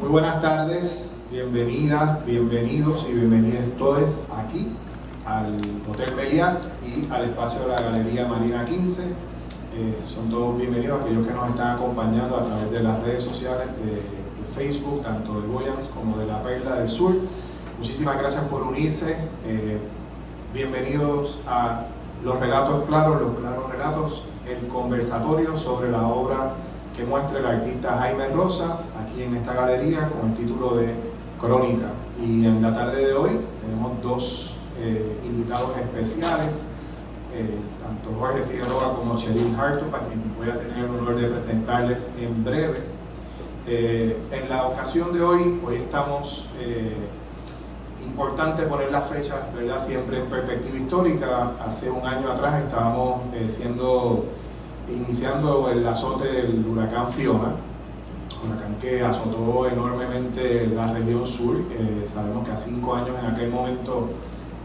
Muy buenas tardes, bienvenidas, bienvenidos y bienvenidas todos aquí al Hotel Meliá y al espacio de la Galería Marina 15. Son todos bienvenidos aquellos que nos están acompañando a través de las redes sociales de Facebook, tanto de Goyans como de la Perla del Sur. Muchísimas gracias por unirse. Bienvenidos a Los Relatos Claros, los Claros Relatos, el conversatorio sobre la obra que muestra el artista Jaime Rosa aquí en esta galería con el título de Crónica. Y en la tarde de hoy tenemos dos invitados especiales, tanto Jorge Figueroa como Cheryl Harto, para quien voy a tener el honor de presentarles en breve. En la ocasión de hoy estamos, importante poner las fechas, ¿verdad?, siempre en perspectiva histórica. Hace un año atrás estábamos iniciando el azote del huracán Fiona, huracán que azotó enormemente la región sur. Sabemos que a 5 años en aquel momento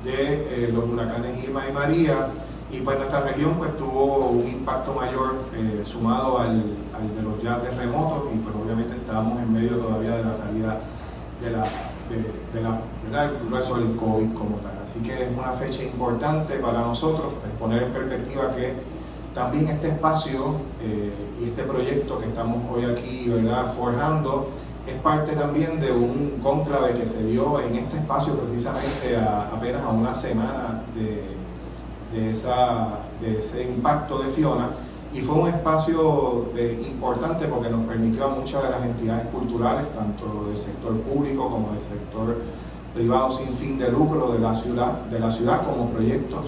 de los huracanes Irma y María, y pues nuestra región pues tuvo un impacto mayor sumado al de los ya terremotos, y pues obviamente estábamos en medio todavía de la salida del grueso del COVID como tal. Así que es una fecha importante para nosotros, pues, poner en perspectiva que también este espacio y este proyecto que estamos hoy aquí, ¿verdad?, forjando, es parte también de un cónclave que se dio en este espacio precisamente apenas a una semana de ese impacto de Fiona, y fue un espacio importante porque nos permitió a muchas de las entidades culturales, tanto del sector público como del sector privado sin fin de lucro de la ciudad como proyectos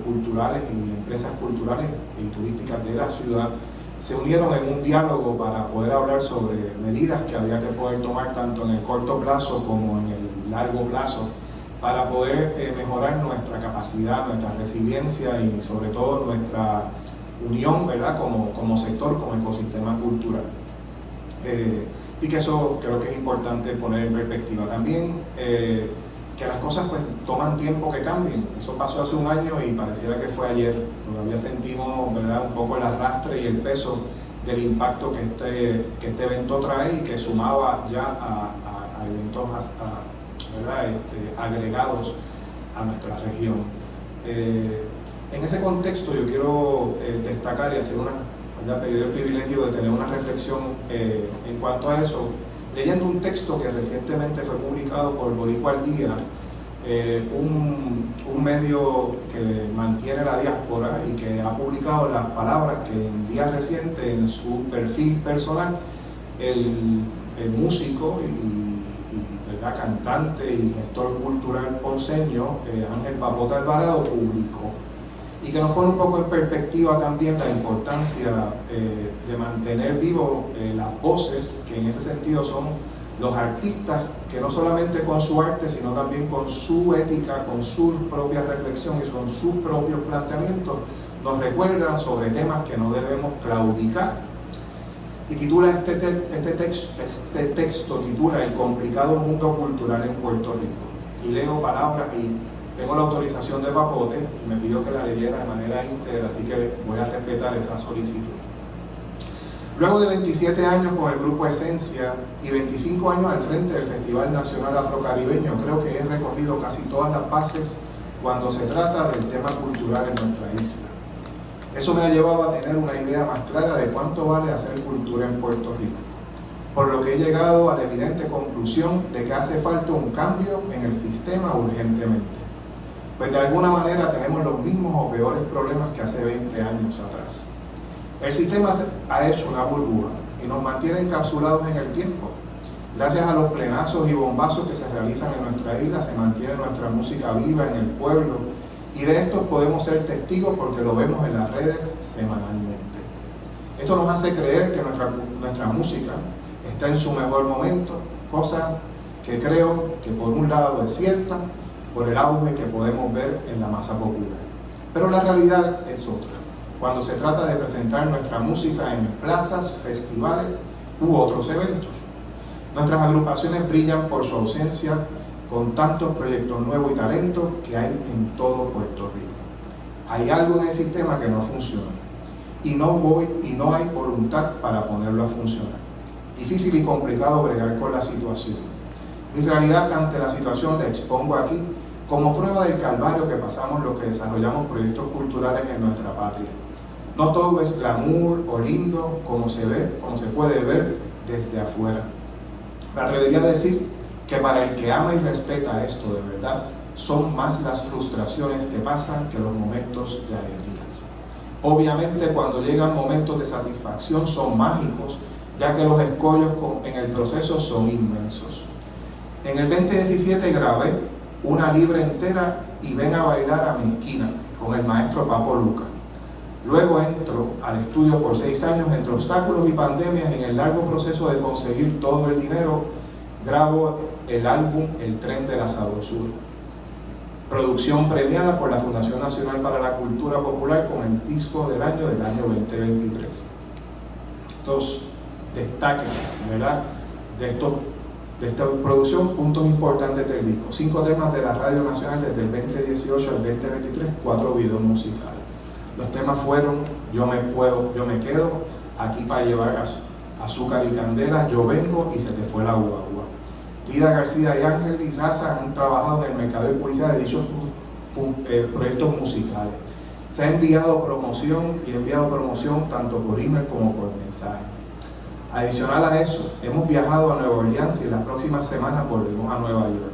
culturales y empresas culturales y turísticas de la ciudad, se unieron en un diálogo para poder hablar sobre medidas que había que poder tomar tanto en el corto plazo como en el largo plazo para poder mejorar nuestra capacidad, nuestra resiliencia y sobre todo nuestra unión, ¿verdad?, como sector, como ecosistema cultural. Así que eso creo que es importante poner en perspectiva. También que las cosas pues toman tiempo que cambien. Eso pasó hace un año y pareciera que fue ayer. Todavía sentimos, ¿verdad?, un poco el arrastre y el peso del impacto que este evento trae, y que sumaba ya a eventos ¿verdad?, agregados a nuestra región. En ese contexto yo quiero destacar y hacer pedir el privilegio de tener una reflexión en cuanto a eso, leyendo un texto que recientemente fue publicado por Boricua al Día, un medio que mantiene la diáspora y que ha publicado las palabras que en días recientes en su perfil personal el músico y ¿verdad?, cantante y gestor cultural ponceño Ángel Papota Alvarado publicó, y que nos pone un poco en perspectiva también la importancia de mantener vivo las voces, que en ese sentido son los artistas que no solamente con su arte, sino también con su ética, con su propia reflexión y con sus propios planteamientos, nos recuerdan sobre temas que no debemos claudicar. Y titula este texto titula El complicado mundo cultural en Puerto Rico. Y leo palabras, y tengo la autorización de Papote y me pidió que la leyera de manera íntegra, así que voy a respetar esa solicitud. Luego de 27 años con el Grupo Esencia y 25 años al frente del Festival Nacional Afrocaribeño, creo que he recorrido casi todas las bases cuando se trata del tema cultural en nuestra isla. Eso me ha llevado a tener una idea más clara de cuánto vale hacer cultura en Puerto Rico, por lo que he llegado a la evidente conclusión de que hace falta un cambio en el sistema urgentemente. Pues de alguna manera tenemos los mismos o peores problemas que hace 20 años atrás. El sistema ha hecho una burbuja y nos mantiene encapsulados en el tiempo. Gracias a los plenazos y bombazos que se realizan en nuestra isla, se mantiene nuestra música viva en el pueblo, y de esto podemos ser testigos porque lo vemos en las redes semanalmente. Esto nos hace creer que nuestra música está en su mejor momento, cosa que creo que por un lado es cierta, por el auge que podemos ver en la masa popular. Pero la realidad es otra. Cuando se trata de presentar nuestra música en plazas, festivales u otros eventos, nuestras agrupaciones brillan por su ausencia con tantos proyectos nuevos y talentos que hay en todo Puerto Rico. Hay algo en el sistema que no funciona y no hay voluntad para ponerlo a funcionar. difícil y complicado bregar con la situación. Mi realidad ante la situación la expongo aquí como prueba del calvario que pasamos los que desarrollamos proyectos culturales en nuestra patria. No todo es glamour o lindo como se puede ver desde afuera. Me atrevería a decir que para el que ama y respeta esto de verdad, son más las frustraciones que pasan que los momentos de alegrías. Obviamente cuando llegan momentos de satisfacción son mágicos, ya que los escollos en el proceso son inmensos. En el 2017 grabé una libra entera y Ven a bailar a mi esquina con el maestro Papo Luca. Luego entro al estudio por 6 años entre obstáculos y pandemias. En el largo proceso de conseguir todo el dinero, grabo el álbum El Tren de la Sabrosura, producción premiada por la Fundación Nacional para la Cultura Popular con el disco del año 2023. Dos destaques, ¿verdad?, de esta producción, puntos importantes del disco: 5 temas de la Radio Nacional desde el 2018 al 2023, 4 videos musicales. Los temas fueron Yo me quedo, Aquí para llevar azúcar y candela, Yo vengo y Se te fue la guagua. Lida García y Ángel y Raza han trabajado en el mercado y publicidad de dichos proyectos musicales. Se ha enviado promoción tanto por email como por mensaje. Adicional a eso, hemos viajado a Nueva Orleans y en las próximas semanas volvemos a Nueva York.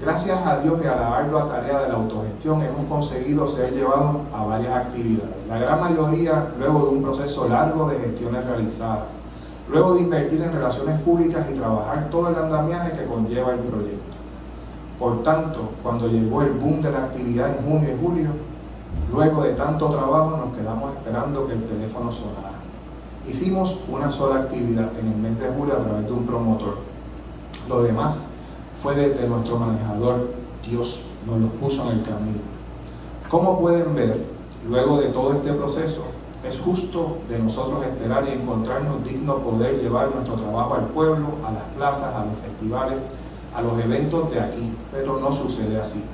Gracias a Dios y a la ardua tarea de la autogestión hemos conseguido ser llevados a varias actividades, la gran mayoría luego de un proceso largo de gestiones realizadas, luego de invertir en relaciones públicas y trabajar todo el andamiaje que conlleva el proyecto. Por tanto, cuando llegó el boom de la actividad en junio y julio, luego de tanto trabajo nos quedamos esperando que el teléfono sonara. Hicimos una sola actividad en el mes de julio a través de un promotor. Lo demás fue desde nuestro manejador. Dios nos lo puso en el camino. Como pueden ver, luego de todo este proceso, es justo de nosotros esperar y encontrarnos digno poder llevar nuestro trabajo al pueblo, a las plazas, a los festivales, a los eventos de aquí, pero no sucede así.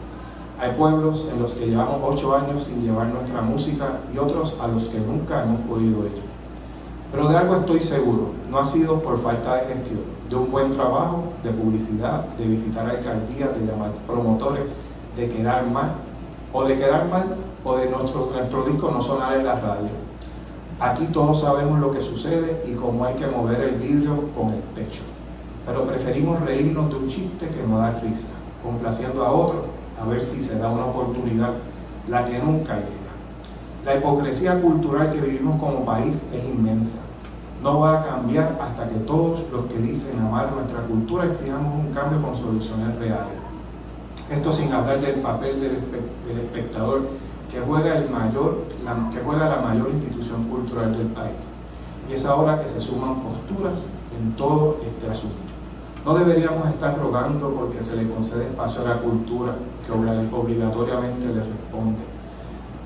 Hay pueblos en los que llevamos 8 años sin llevar nuestra música y otros a los que nunca hemos podido ir. Pero de algo estoy seguro, no ha sido por falta de gestión, de un buen trabajo, de publicidad, de visitar alcaldías, de llamar promotores, de quedar mal, o de nuestro disco no sonar en la radio. Aquí todos sabemos lo que sucede y cómo hay que mover el vidrio con el pecho. Pero preferimos reírnos de un chiste que no da risa, complaciendo a otro, a ver si se da una oportunidad, la que nunca llega. La hipocresía cultural que vivimos como país es inmensa. No va a cambiar hasta que todos los que dicen amar nuestra cultura exijamos un cambio con soluciones reales. Esto sin hablar del papel del espectador que juega la mayor institución cultural del país. Y es ahora que se suman posturas en todo este asunto. No deberíamos estar rogando porque se le concede espacio a la cultura que obligatoriamente le responde.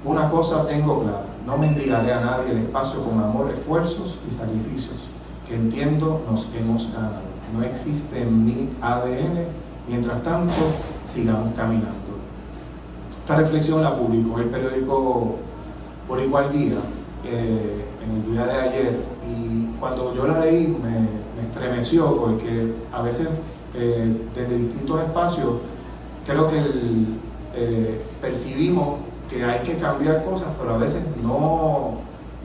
Una cosa tengo clara, no mendigaré a nadie el espacio con amor, esfuerzos y sacrificios que entiendo nos hemos ganado. No existe en mi ADN, mientras tanto sigamos caminando. Esta reflexión la publicó el periódico Boricua al Día en el día de ayer, y cuando yo la leí me estremeció porque a veces desde distintos espacios creo que percibimos que hay que cambiar cosas, pero a veces no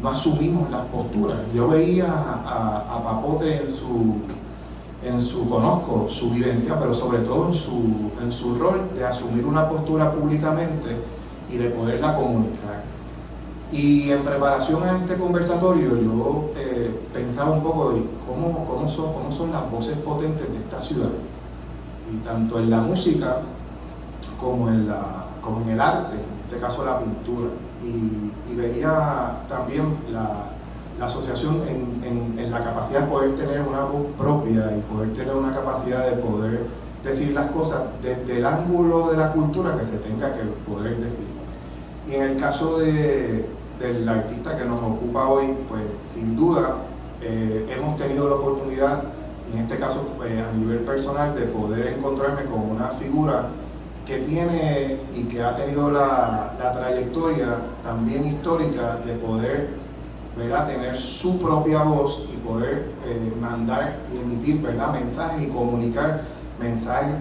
asumimos las posturas. Yo veía a Papote conozco su vivencia, pero sobre todo en su rol de asumir una postura públicamente y de poderla comunicar. Y en preparación a este conversatorio yo pensaba un poco de cómo son las voces potentes de esta ciudad, y tanto en la música como en el arte, en este caso la pintura, y veía también la asociación en la capacidad de poder tener una voz propia y poder tener una capacidad de poder decir las cosas desde el ángulo de la cultura que se tenga que poder decir. Y en el caso del artista que nos ocupa hoy, pues sin duda hemos tenido la oportunidad, en este caso a nivel personal, de poder encontrarme con una figura que tiene y que ha tenido la trayectoria también histórica de poder ¿verdad?, tener su propia voz y poder mandar y emitir, ¿verdad?, mensajes y comunicar mensajes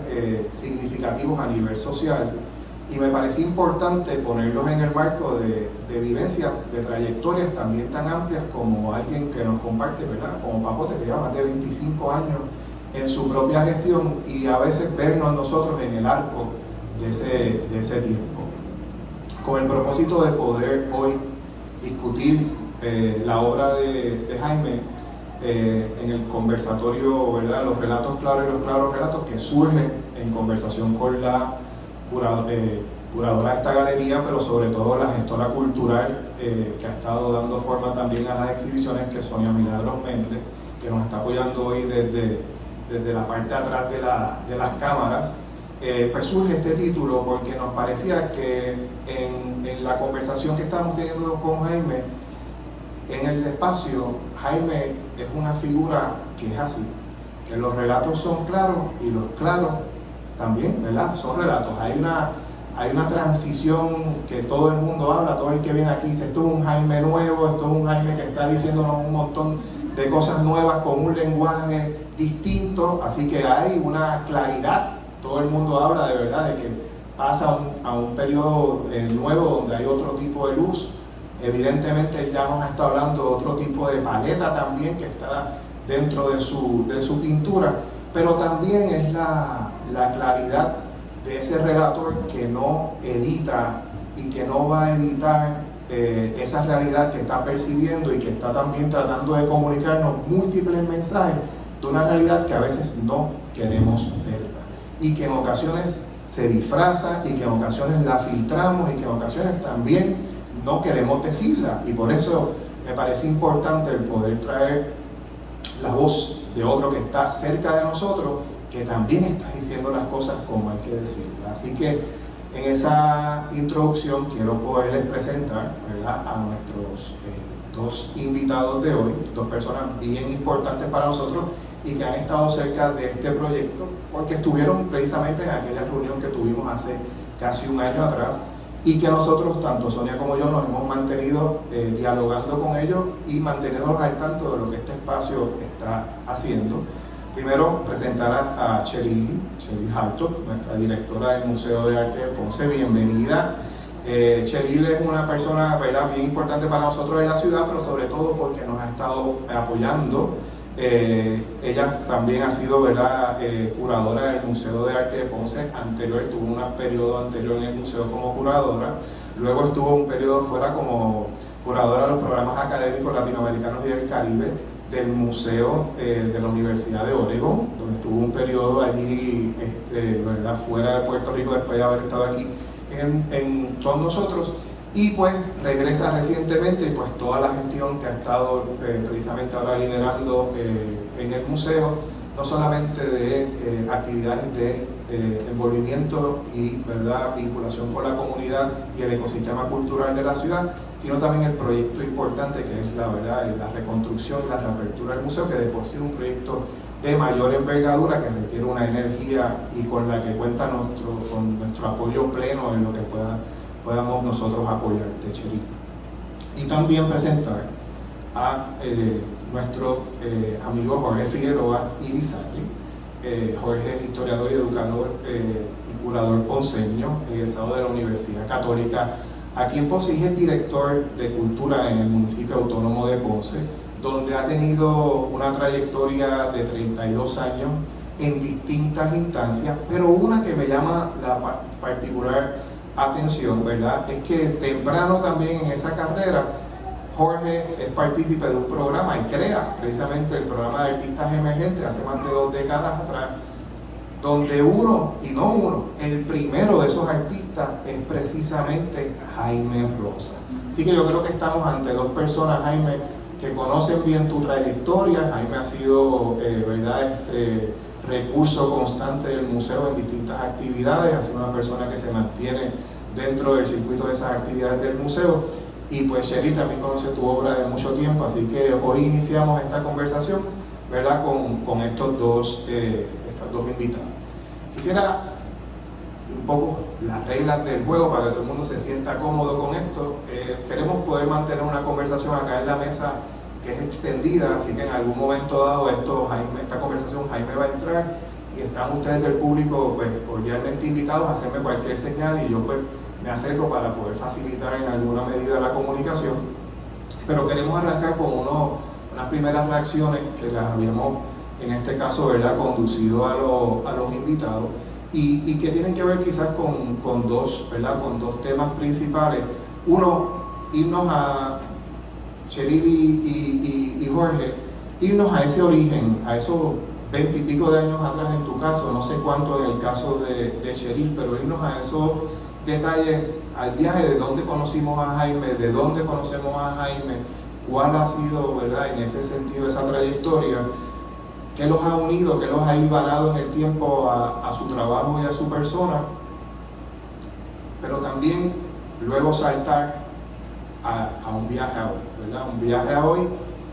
significativos a nivel social. Y me parecía importante ponerlos en el marco de vivencias, de trayectorias también tan amplias como alguien que nos comparte, ¿verdad?, como Papote, que lleva más de 25 años en su propia gestión, y a veces vernos nosotros en el arco de ese tiempo. Con el propósito de poder hoy discutir la obra de Jaime en el conversatorio, ¿verdad?, los relatos claros y los claros relatos, que surge en conversación con la curadora de esta galería, pero sobre todo la gestora cultural que ha estado dando forma también a las exhibiciones, que es Sonia Milagros Méndez, que nos está apoyando hoy desde la parte de atrás de las cámaras. Pues surge este título porque nos parecía que en la conversación que estábamos teniendo con Jaime, en el espacio, Jaime es una figura que es así, que los relatos son claros y los claros también, ¿verdad?, son relatos. Hay una transición que todo el mundo habla, todo el que viene aquí dice, esto es un Jaime nuevo, esto es un Jaime que está diciéndonos un montón de cosas nuevas con un lenguaje distinto, así que hay una claridad. Todo el mundo habla de verdad de que pasa a un periodo nuevo donde hay otro tipo de luz. Evidentemente él ya nos está hablando de otro tipo de paleta también que está dentro de su pintura, pero también es la claridad de ese relator que no edita y que no va a editar esa realidad que está percibiendo y que está también tratando de comunicarnos múltiples mensajes de una realidad que a veces no queremos verla y que en ocasiones se disfraza y que en ocasiones la filtramos y que en ocasiones también no queremos decirla, y por eso me parece importante el poder traer la voz de otro que está cerca de nosotros, que también está diciendo las cosas como hay que decirlas. Así que en esa introducción quiero poderles presentar, ¿verdad?, a nuestros dos invitados de hoy, dos personas bien importantes para nosotros y que han estado cerca de este proyecto porque estuvieron precisamente en aquella reunión que tuvimos hace casi un año atrás, y que nosotros, tanto Sonia como yo, nos hemos mantenido dialogando con ellos y manteniéndonos al tanto de lo que este espacio está haciendo. Primero, presentar a Cheryl Hartog, nuestra directora del Museo de Arte de Ponce. Bienvenida. Cheryl es una persona, ¿verdad?, bien importante para nosotros en la ciudad, pero sobre todo porque nos ha estado apoyando. Ella también ha sido, ¿verdad?, curadora del Museo de Arte de Ponce. Estuvo un periodo anterior en el museo como curadora, luego estuvo un periodo fuera como curadora de los programas académicos latinoamericanos y del Caribe del Museo de la Universidad de Oregon, donde estuvo un periodo allí, ¿verdad?, fuera de Puerto Rico después de haber estado aquí con nosotros. Y pues regresa recientemente, y pues toda la gestión que ha estado precisamente ahora liderando en el museo, no solamente de actividades de envolvimiento y, ¿verdad?, vinculación con la comunidad y el ecosistema cultural de la ciudad, sino también el proyecto importante que es la reconstrucción y la reapertura del museo, que de por sí es un proyecto de mayor envergadura que requiere una energía y con la que cuenta con nuestro apoyo pleno en lo que podamos nosotros apoyarte, Cheryl. Y también presentar a nuestro amigo Jorge Figueroa Irizarry. Jorge es historiador y educador y curador ponceño, egresado de la Universidad Católica aquí en Ponce, y es director de cultura en el municipio autónomo de Ponce, donde ha tenido una trayectoria de 32 años en distintas instancias, pero una que me llama la particular atención, ¿verdad?, es que temprano también en esa carrera Jorge es partícipe de un programa y crea precisamente el programa de artistas emergentes hace más de 2 décadas atrás, donde el primero de esos artistas es precisamente Jaime Rosa. Así que yo creo que estamos ante dos personas, Jaime, que conocen bien tu trayectoria. Jaime ha sido, ¿verdad?, recurso constante del museo en distintas actividades, ha sido una persona que se mantiene dentro del circuito de esas actividades del museo, y pues Cheryl también conoce tu obra de mucho tiempo, así que hoy iniciamos esta conversación, ¿verdad?, con estos dos invitados. Quisiera un poco las reglas del juego para que todo el mundo se sienta cómodo con esto. Queremos poder mantener una conversación acá en la mesa que es extendida, así que en algún momento dado esta conversación Jaime va a entrar y están ustedes del público pues cordialmente invitados a hacerme cualquier señal y yo pues me acerco para poder facilitar en alguna medida la comunicación. Pero queremos arrancar con unas primeras reacciones que las habíamos en este caso, ¿verdad?, conducido a los invitados y que tienen que ver quizás con dos temas principales. Uno, irnos a Cheryl y Jorge, irnos a ese origen, a esos 20 y pico de años atrás en tu caso, no sé cuánto en el caso de Cheryl, pero irnos a esos detalles, al viaje de dónde conocimos a Jaime, de dónde conocemos a Jaime, cuál ha sido, ¿verdad?, en ese sentido esa trayectoria, qué los ha unido, qué los ha hilvanado en el tiempo a su trabajo y a su persona, pero también luego saltar a un viaje a hoy, ¿verdad? Un viaje a hoy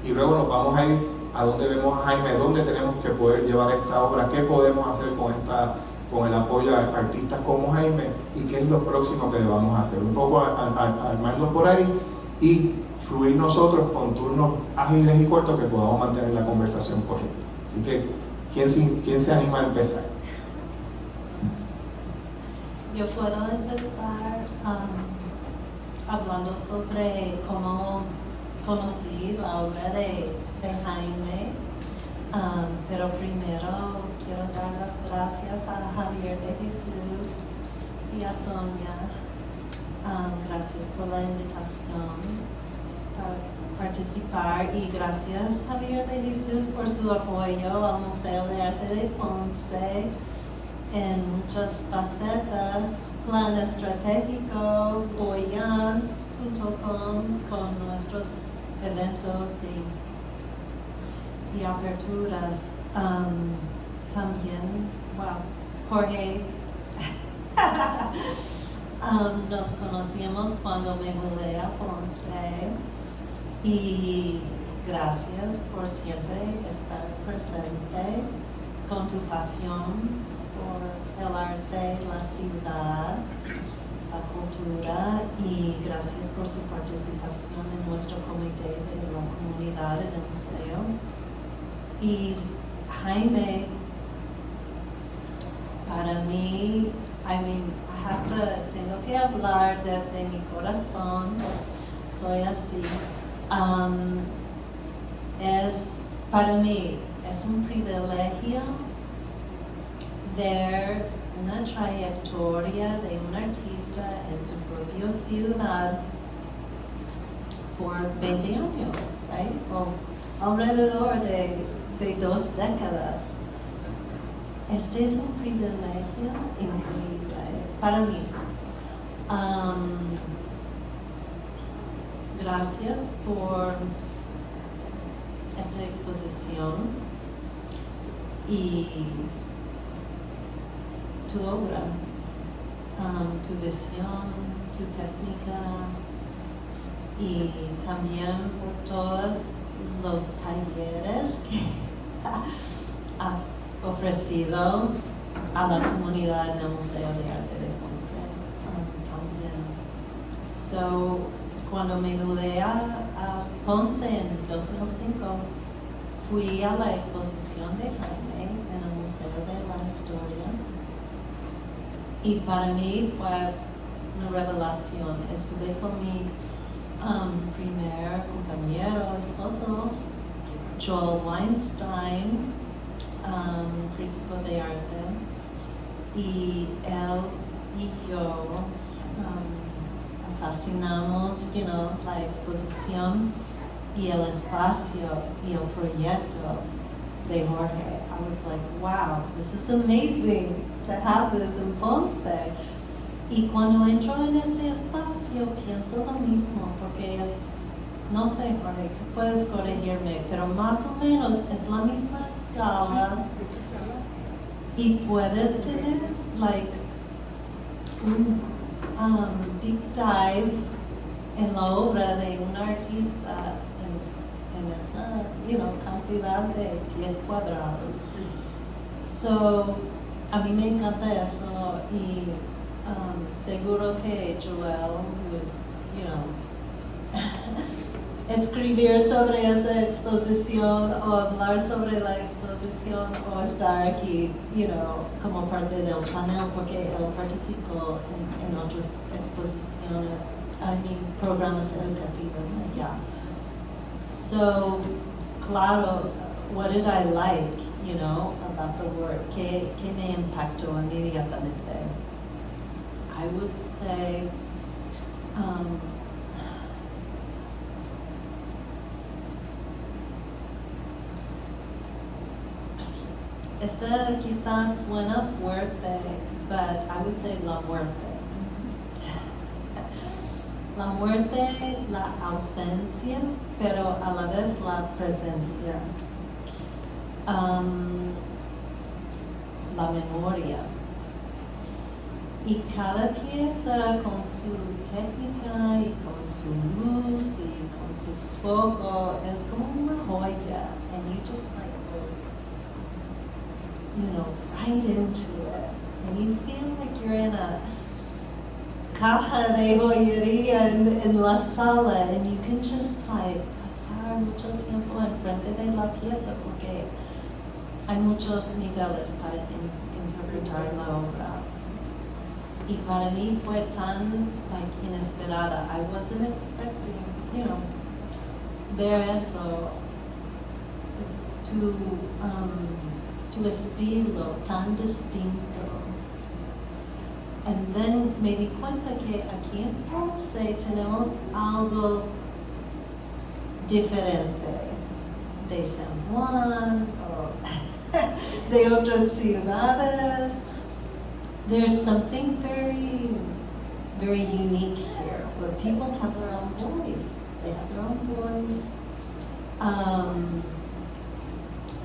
y luego nos vamos a ir a donde vemos a Jaime, dónde tenemos que poder llevar esta obra, qué podemos hacer con el apoyo a artistas como Jaime y qué es lo próximo que debamos hacer. Un poco armarnos por ahí y fluir nosotros con turnos ágiles y cortos que podamos mantener la conversación corriente. Así que, ¿quién se anima a empezar? Yo puedo empezar hablando sobre cómo conocí la obra de Jaime, pero primero quiero dar las gracias a Javier de Jesús y a Sonia. Gracias por la invitación a participar y gracias Javier de Jesús por su apoyo al Museo de Arte de Ponce en muchas facetas, plan estratégico, boyance.com con nuestros eventos y aperturas. También, Jorge, nos conocíamos cuando me mudé a Ponce y gracias por siempre estar presente con tu pasión por el arte, la ciudad, la cultura y gracias por su participación en nuestro comité de la comunidad en el museo. Y Jaime, para mí, tengo que hablar desde mi corazón, soy así. Para mí es un privilegio ver una trayectoria de un artista en su propia ciudad por 20 años, right? O alrededor de 2 décadas. Este es un privilegio increíble para mí. Gracias por esta exposición y tu obra, tu visión, tu técnica y también por todos los talleres que has ofrecido a la comunidad en el Museo de Arte de Ponce también. Cuando me mudé a Ponce en 2005, fui a la exposición de Jaime en el Museo de la Historia y para mí fue una revelación. Estuve con mi primer compañero, esposo, Joel Weinstein, crítico de arte, y él y yo fascinamos, la exposición y el espacio y el proyecto de Jorge. I was like, wow, this is amazing to have this in Ponce. Y cuando entro en este espacio pienso lo mismo, porque no sé, Jorge, tú puedes corregirme, pero más o menos es la misma escala y puedes tener un deep dive en la obra de un artista en esa cantidad de pies cuadrados. a mí me encanta eso y seguro que Joel would, you know, escribir sobre esa exposición o hablar sobre la exposición o estar aquí, you know, como parte del panel porque él participó en otras exposiciones, programas educativos allá. So, claro, what did I like, you know, about the work? ¿Qué me impactó inmediatamente? I would say, esta quizás suena fuerte, but I would say la muerte. La muerte, la ausencia, pero a la vez la presencia. La memoria. Y cada pieza con su técnica y con su luz y con su foco es como una joya. And you just like go, you know, right into it. And you feel like you're in a caja de joyería en la sala and you can just like pasar mucho tiempo enfrente de la pieza porque hay muchos niveles para interpretar la obra. Y para mí fue tan like inesperada. I wasn't expecting, you know, ver eso, tu estilo tan distinto. And then me di cuenta que aquí en Ponce tenemos algo diferente de San Juan o de otras ciudades. There's something very, very unique here where people have their own voice. They have their own voice.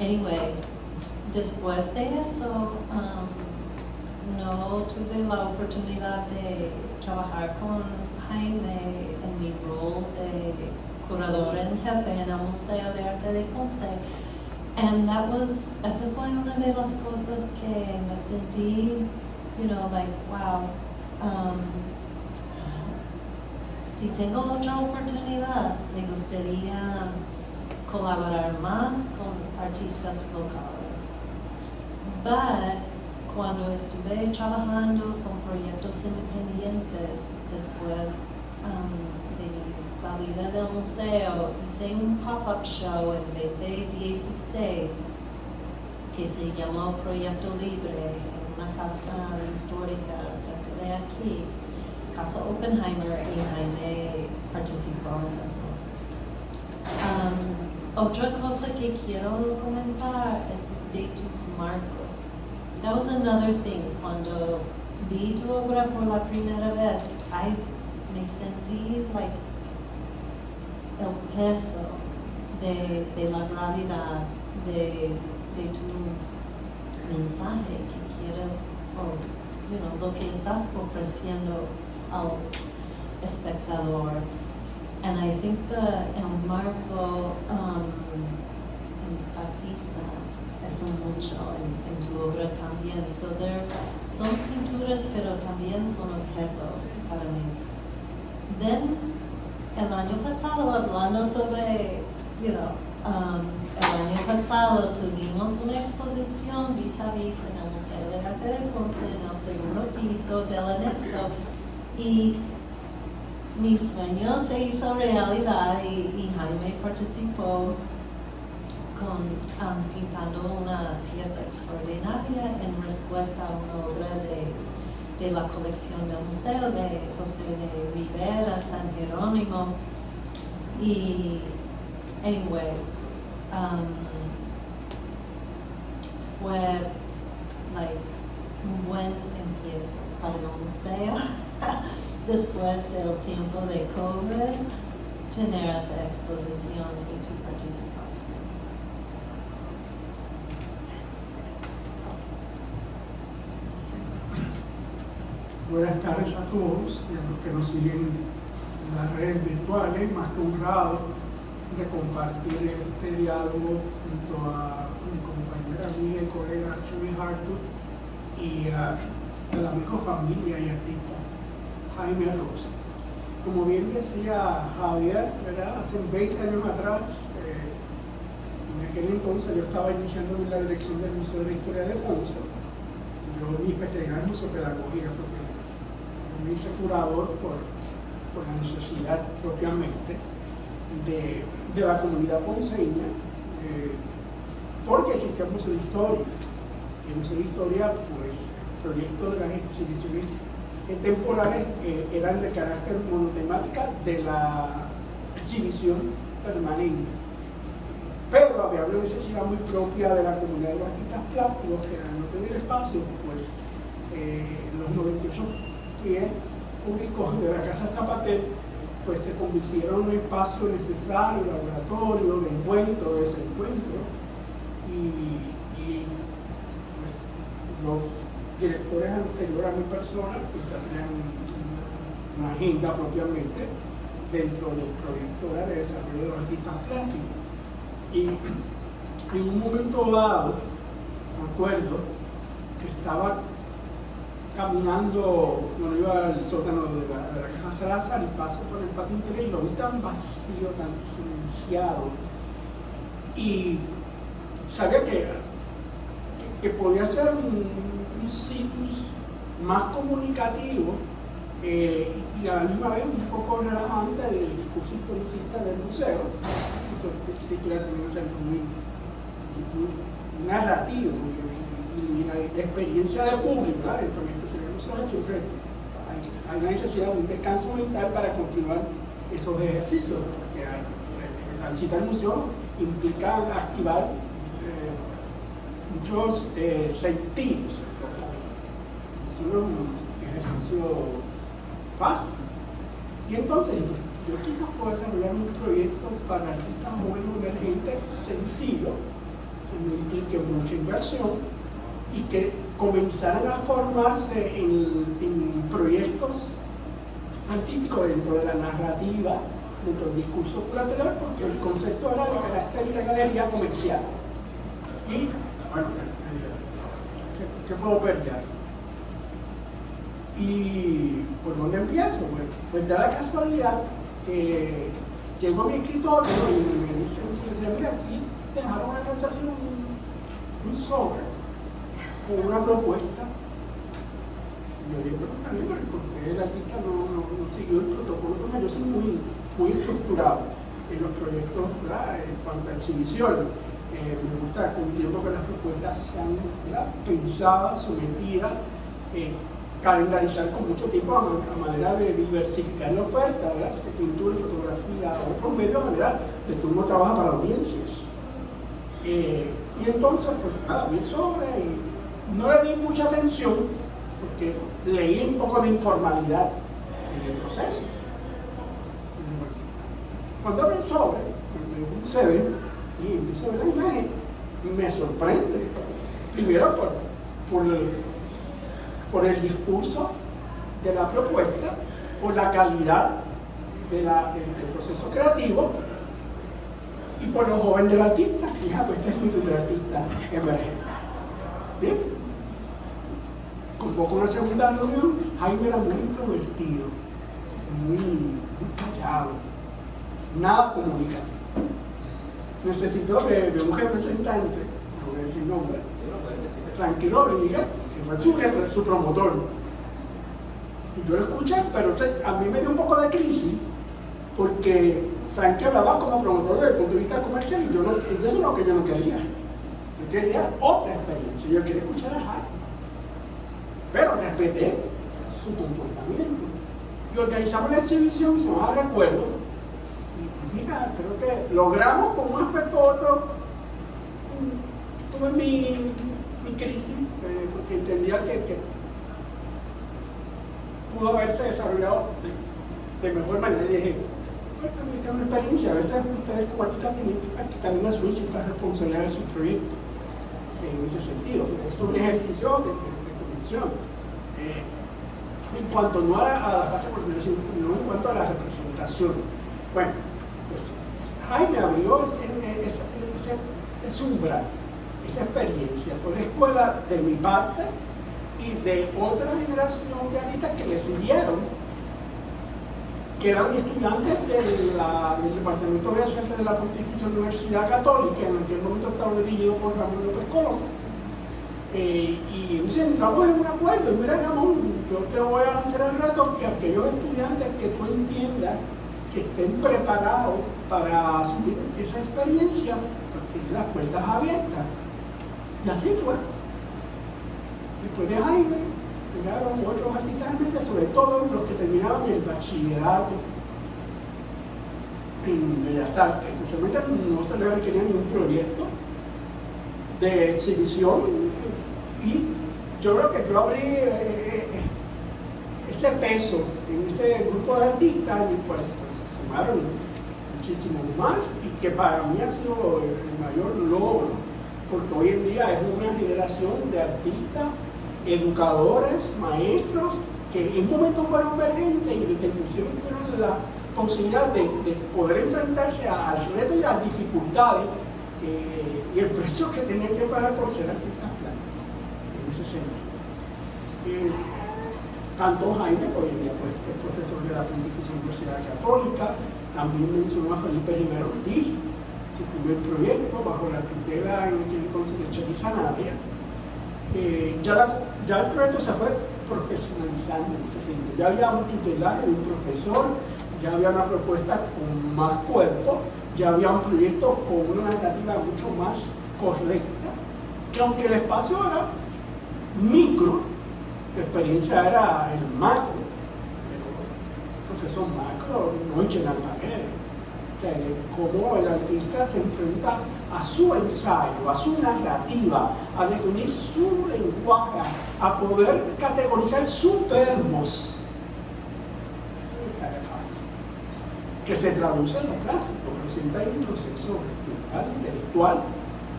Anyway, después de eso, no tuve la oportunidad de trabajar con Jaime en mi rol de curadora en jefe en el Museo de Arte de Ponce. And esa fue una de las cosas que me sentí, you know, like, wow, si tengo otra oportunidad, me gustaría colaborar más con artistas locales. But cuando estuve trabajando con proyectos independientes después de mi salida del museo, hice un pop-up show en 2016 que se llamó Proyecto Libre en una casa histórica cerca de aquí, Casa Oppenheimer, y Jaime participó en eso. Otra cosa que quiero comentar es de tus marcos. That was another thing. Cuando vi tu obra por la primera vez, me sentí like el peso de la gravedad de tu mensaje que quieres, o you know, lo que estás ofreciendo al espectador. And I think el marco enfatiza eso mucho en tu obra también. So son pinturas, pero también son objetos para mí. Then, el año pasado, hablando sobre, you know, el año pasado tuvimos una exposición vis a vis en el Museo de Arte de Ponce, en el segundo piso del anexo, y mi sueño se hizo realidad y Jaime participó pintando una pieza extraordinaria en respuesta a una obra de la colección del museo de José de Rivera, San Jerónimo. Y, anyway, fue like un buen empiezo para el museo después del tiempo de COVID, tener esa exposición y tu participación. Buenas tardes a todos y a los que nos siguen en las redes virtuales. Más que honrado de compartir este diálogo junto a mi compañera amiga y colega Chuy Hartwood y al amigo, familia y artista Jaime Rosa. Como bien decía Javier, ¿verdad? Hace 20 años atrás, en aquel entonces yo estaba iniciando en la dirección del Museo de la Historia de Ponce. Yo mi especialidad es musopedagogía propiamente. Yo me hice curador por la necesidad propiamente de la comunidad ponceña, porque existía un museo de historia. Y el museo de historia, pues, proyectos de las exhibiciones temporales eran de carácter monotemática de la exhibición permanente. Pero había una necesidad muy propia de la comunidad de los artistas plásticos, que al no tener espacio, pues los 98 pies públicos de la Casa Zapatel pues se convirtieron en un espacio necesario, laboratorio, de encuentro, de desencuentro, y pues, los directores anteriores a mi persona pues tenían una agenda propiamente dentro del proyecto de desarrollo de los artistas plásticos. Y en un momento dado, me acuerdo que estaba caminando, cuando iba al sótano de la Casa Salazar y paso por el patio interior y lo vi tan vacío, tan silenciado. Y sabía que podía ser un sitio más comunicativo y a la misma vez un poco relajante del discurso historicista del museo. Eso de arquitectura tiene que ser muy narrativo, y la experiencia de público, ¿verdad? Siempre hay una necesidad de un descanso mental para continuar esos ejercicios, porque la visita al museo implica activar muchos sentidos. Eso no es un ejercicio fácil. Y entonces yo quizás puedo desarrollar un proyecto para artistas jóvenes emergentes sencillo, que no implique mucha inversión y que comenzaran a formarse en proyectos artísticos dentro de la narrativa, dentro del discurso curatorial, porque el concepto era de carácter de galería comercial. Y, bueno, ¿qué puedo perder? ¿Y por dónde empiezo? Bueno, pues da la casualidad que llego a mi escritorio y me dicen, mira, aquí dejaron una transacción, un sobre con una propuesta. Yo digo, pero también, porque el artista no siguió el protocolo formal. Yo soy muy estructurado en los proyectos, ¿verdad? En cuanto a exhibición. Me gusta con tiempo que las propuestas sean, ¿verdad?, pensadas, sometidas, calendarizar con mucho tiempo a manera de diversificar la oferta, ¿verdad?, de pintura y fotografía, otros medios, a manera de que uno trabaja para audiencias. Y entonces, pues nada, vi sobre y no le di mucha atención porque leí un poco de informalidad en el proceso. Cuando abro el sobre, se ve y empiezo a ver la imagen, me sorprende. Primero por el discurso de la propuesta, por la calidad del proceso creativo y por lo joven del artista. Fíjate, pues este es mi primer artista emergente. ¿Bien? Convoco una segunda reunión. Jaime era muy introvertido, muy callado, nada comunicativo. Necesitó de un representante, no voy a decir nombre, Tranquilo Rodríguez, que fue su promotor. Y yo lo escuché, pero a mí me dio un poco de crisis, porque Frankie hablaba como promotor desde el punto de vista comercial y eso es lo que yo no quería. Yo quería otra experiencia, yo quería escuchar a Jaime. Pero respeté su comportamiento. Y organizamos la exhibición, si no me recuerdo. Y mira, creo que logramos con un aspecto u otro. Tuve mi crisis, porque entendía que pudo haberse desarrollado de mejor manera. Y dije, bueno, también es una experiencia. A veces ustedes como artistas tienen que también asumir ciertas responsabilidades de su proyecto. En ese sentido, es un ejercicio de comisión. En cuanto no a la fase coordinación, sino en cuanto a la representación. Bueno, pues Jaime abrió ese umbral, esa experiencia. Fue la escuela de mi parte y de otra generación de artistas que le siguieron, que eran estudiantes del Departamento de Bellas Artes de la Pontificia Universidad Católica, en aquel momento estaba dirigido por Ramón López Colón. Y nos entramos en un acuerdo, y mira Ramón, yo te voy a lanzar al rato que aquellos estudiantes que tú entiendas que estén preparados para asumir esa experiencia, pues tienen las puertas abiertas. Y así fue. Después de Jaime, llegaron otros artistas, sobre todo los que terminaban el bachillerato en Bellas Artes. Usualmente no se les requería ningún proyecto de exhibición, y yo creo que yo abrí ese peso en ese grupo de artistas, y pues se sumaron muchísimos más, y que para mí ha sido el mayor logro, porque hoy en día es una generación de artistas, educadores, maestros, que en un momento fueron emergentes y desde el museo tuvieron la posibilidad de poder enfrentarse al reto y las dificultades y el precio que tenían que pagar por ser artistas plásticos, en ese sentido. Tanto Jaime, hoy en día pues, que es profesor de la Pontificia Universidad Católica, también mencionó a Felipe Rivera Ortiz, su primer proyecto bajo la tutela en aquel entonces de Chely Sanabria. Ya el proyecto se fue profesionalizando en ese sentido. Ya había un tutelaje de un profesor, ya había una propuesta con más cuerpo, ya había un proyecto con una narrativa mucho más correcta, que aunque el espacio era micro, la experiencia era el macro, pero el proceso macro no llena paredes. O sea, cómo el artista se enfrenta a su ensayo, a su narrativa, a definir su lenguaje, a poder categorizar su termos, que se traduce en lo plástico, pero siempre hay un proceso cultural, intelectual,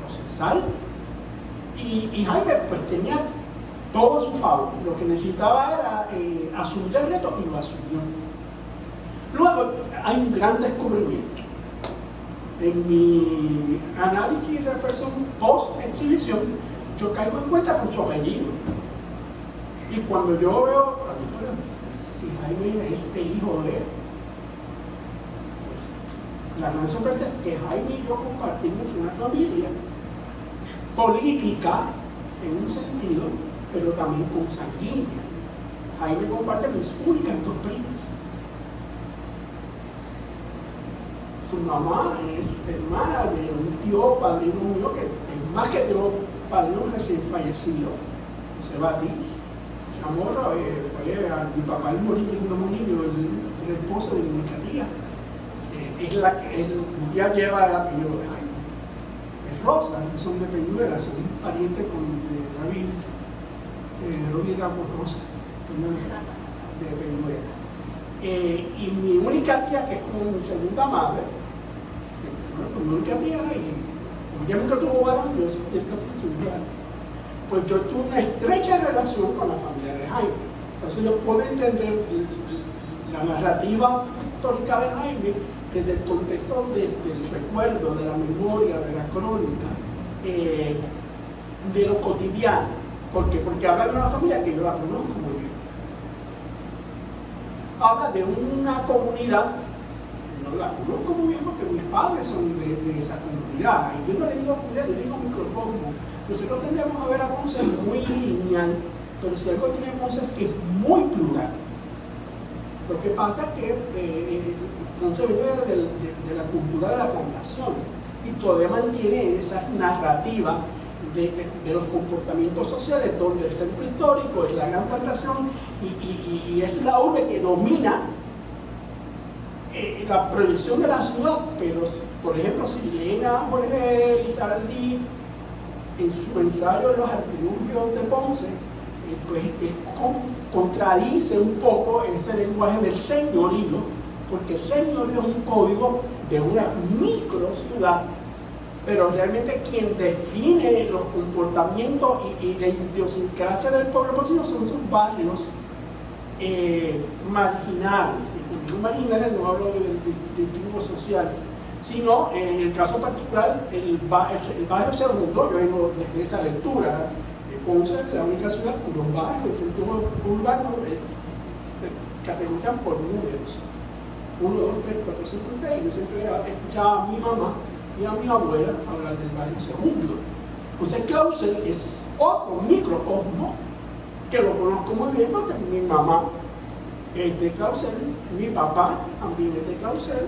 procesal, y Jaime pues tenía todo a su favor. Lo que necesitaba era asumir el reto, y lo asumió. Luego hay un gran descubrimiento. En mi análisis y reflexión post-exhibición, yo caigo en cuenta con su apellido. Y cuando yo veo, si Jaime es el hijo de él, pues, la gran sorpresa es que Jaime y yo compartimos una familia política en un sentido, pero también consanguínea. Jaime comparte mis únicas dos primas. Su mamá es hermana de un tío padrino mío, que es más que tío padrino recién fallecido, José Batiz Chamorro. Mi papá el morir siendo un niño, el esposo de mi tía. Mi tía lleva el apellido de Jaime. Es Rosa, son de Peñuela, son parientes con David Ramos Rosa, de Peñuela. Y mi única tía, que es como mi segunda madre, mi única tía, y como ella nunca tuvo varón, yo siempre fui su hija, pues yo tuve una estrecha relación con la familia de Jaime. Entonces yo puedo entender la narrativa histórica de Jaime desde el contexto del recuerdo, de la memoria, de la crónica, de lo cotidiano. ¿Por qué? Porque habla de una familia que yo la conozco muy bien. Habla de una comunidad que no la conozco muy bien porque mis padres son de esa comunidad. Y yo no le digo comunidad, yo le digo microcosmo. Nosotros tendríamos a ver a Ponce muy lineal, pero si algo tiene Ponce es que es muy plural. Lo que pasa es que Ponce viene de la cultura de la población y todavía mantiene esa narrativa de los comportamientos sociales, donde el centro histórico es la gran plantación y es la urbe que domina la proyección de la ciudad. Pero, por ejemplo, si leen a Jorge Lizardi en su ensayo de los artilugios de Ponce, pues contradice un poco ese lenguaje del señorío, porque el señorío es un código de una micro ciudad, pero realmente quien define los comportamientos y la idiosincrasia del pueblo ponceño son sus barrios marginales. Y cuando digo marginales no hablo del distintivo social, sino en el caso particular el barrio segundo. Yo vengo desde esa lectura, Ponce es la única ciudad cuyos barrios, el centro urbano, se categorizan por números. 1, 2, 3, 4, 5, 6. Yo siempre escuchaba a mi mamá y a mi abuela hablar del barrio segundo. Pues el Clausel es otro microcosmo que lo conozco muy bien porque mi mamá es de Clausel, mi papá también es de Clausel.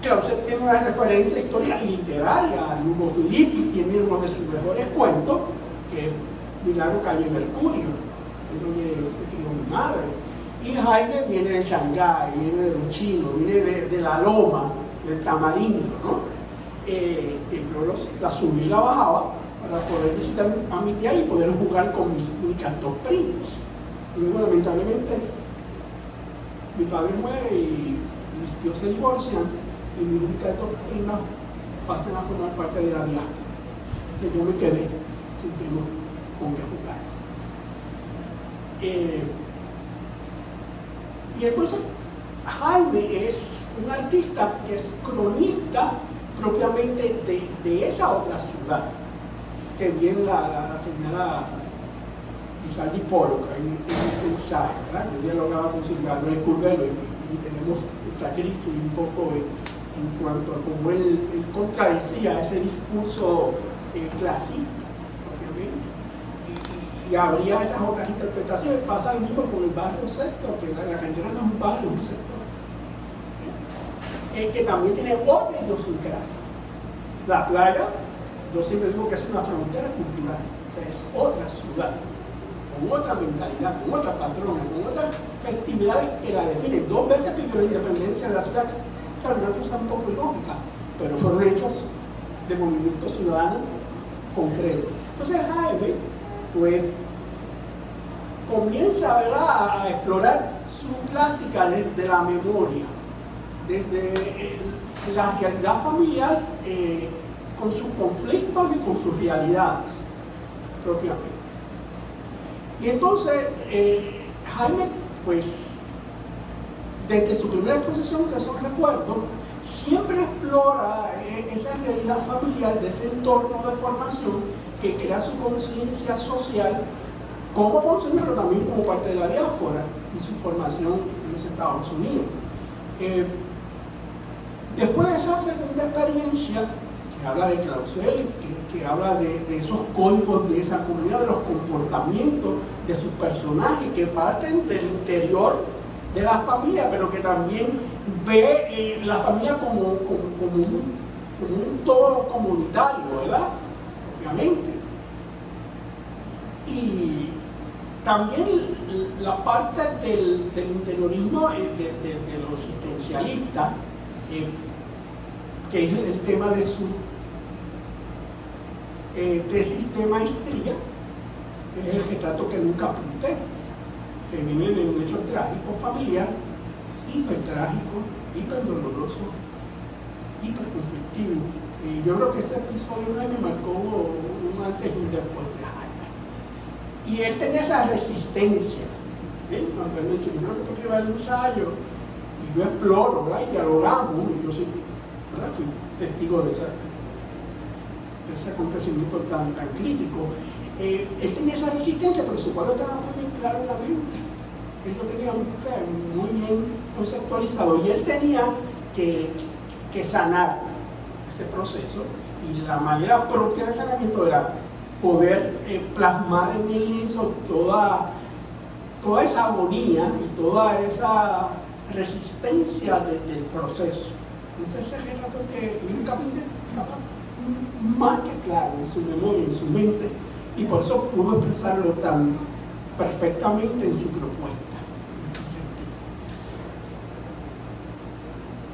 Clausel tiene una referencia histórica y literaria. Lugo Filippi tiene uno de sus mejores cuentos, que es Milagro Calle Mercurio, es donde se crió mi madre. Y Jaime viene de Shanghái, viene de los chinos, viene de la loma, del tamarindo, ¿no? Que yo la subí y la bajaba para poder visitar a mi tía y poder jugar con mis únicas 2 primas. Luego, lamentablemente, mi padre muere y mis tíos se divorcian y mis únicas 2 primas pasan a formar parte de la diáspora. Entonces yo me quedé sin primo con que jugar. Y entonces Jaime es un artista que es cronista propiamente de esa otra ciudad, que bien la señala Lizardi Polo en el ensayo, ¿verdad? Yo dialogaba con Silvano Escurvelo y tenemos esta crisis un poco en cuanto a cómo él contradecía ese discurso clasista, obviamente, y habría esas otras interpretaciones. Pasa lo mismo con el barrio Sexto, que la Cantera no es un barrio, es un sector, que también tiene otra idiosincrasia. La playa, yo siempre digo que es una frontera cultural, o sea, es otra ciudad, con otra mentalidad, con otra patrona, con otras festividades que la definen. 2 veces pidió la independencia de la ciudad, claro, una cosa un poco ilógica, pero fueron hechos de movimiento ciudadano concreto. Entonces Jaime, pues, comienza, ¿verdad?, a explorar su plástica desde la memoria, desde la realidad familiar, con sus conflictos y con sus realidades propiamente. Y entonces Jaime, pues, desde su primera exposición, que son recuerdos, siempre explora esa realidad familiar de ese entorno de formación que crea su conciencia social como ponceño, pero también como parte de la diáspora y su formación en los Estados Unidos. Después de esa segunda experiencia, que habla de Clausel, que habla de esos códigos de esa comunidad, de los comportamientos de sus personajes, que parten del interior de la familia, pero que también ve la familia como un todo comunitario, ¿verdad? Obviamente. Y también la parte del interiorismo de los existencialistas, que es el tema de su tesis de maestría, que es el retrato que nunca apunté, que viene de un hecho trágico familiar, hipertrágico, hiperdoloroso, hiperconflictivo. Y yo creo que ese episodio me marcó un antes y un después de Jaime. Y él tenía esa resistencia, ¿sí? Cuando él me dice, yo creo que tengo que llevar el ensayo, y yo exploro, ¿verdad? Y dialogamos, y yo sí, ¿verdad? Fui testigo de ese acontecimiento tan crítico. Él tenía esa resistencia, pero su cuadro estaba muy bien claro en la mente. Él lo tenía muy bien conceptualizado, y él tenía que sanar ese proceso, y la manera propia de sanamiento era poder plasmar en el lienzo toda esa agonía y toda esa resistencia del proceso. Entonces ese retrato que nunca pinté, más que claro en su memoria, en su mente, y por eso pudo expresarlo tan perfectamente en su propuesta, en ese sentido.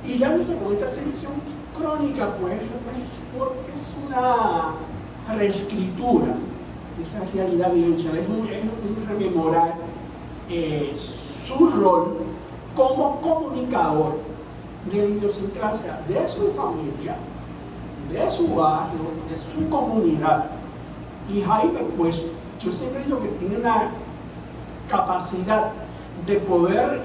Y ya dice, con esta edición crónica, pues es una reescritura de esa realidad vivencial, es un rememorar su rol como comunicador de la idiosincrasia de su familia, de su barrio, de su comunidad. Y Jaime, pues, yo siempre digo que tiene una capacidad de poder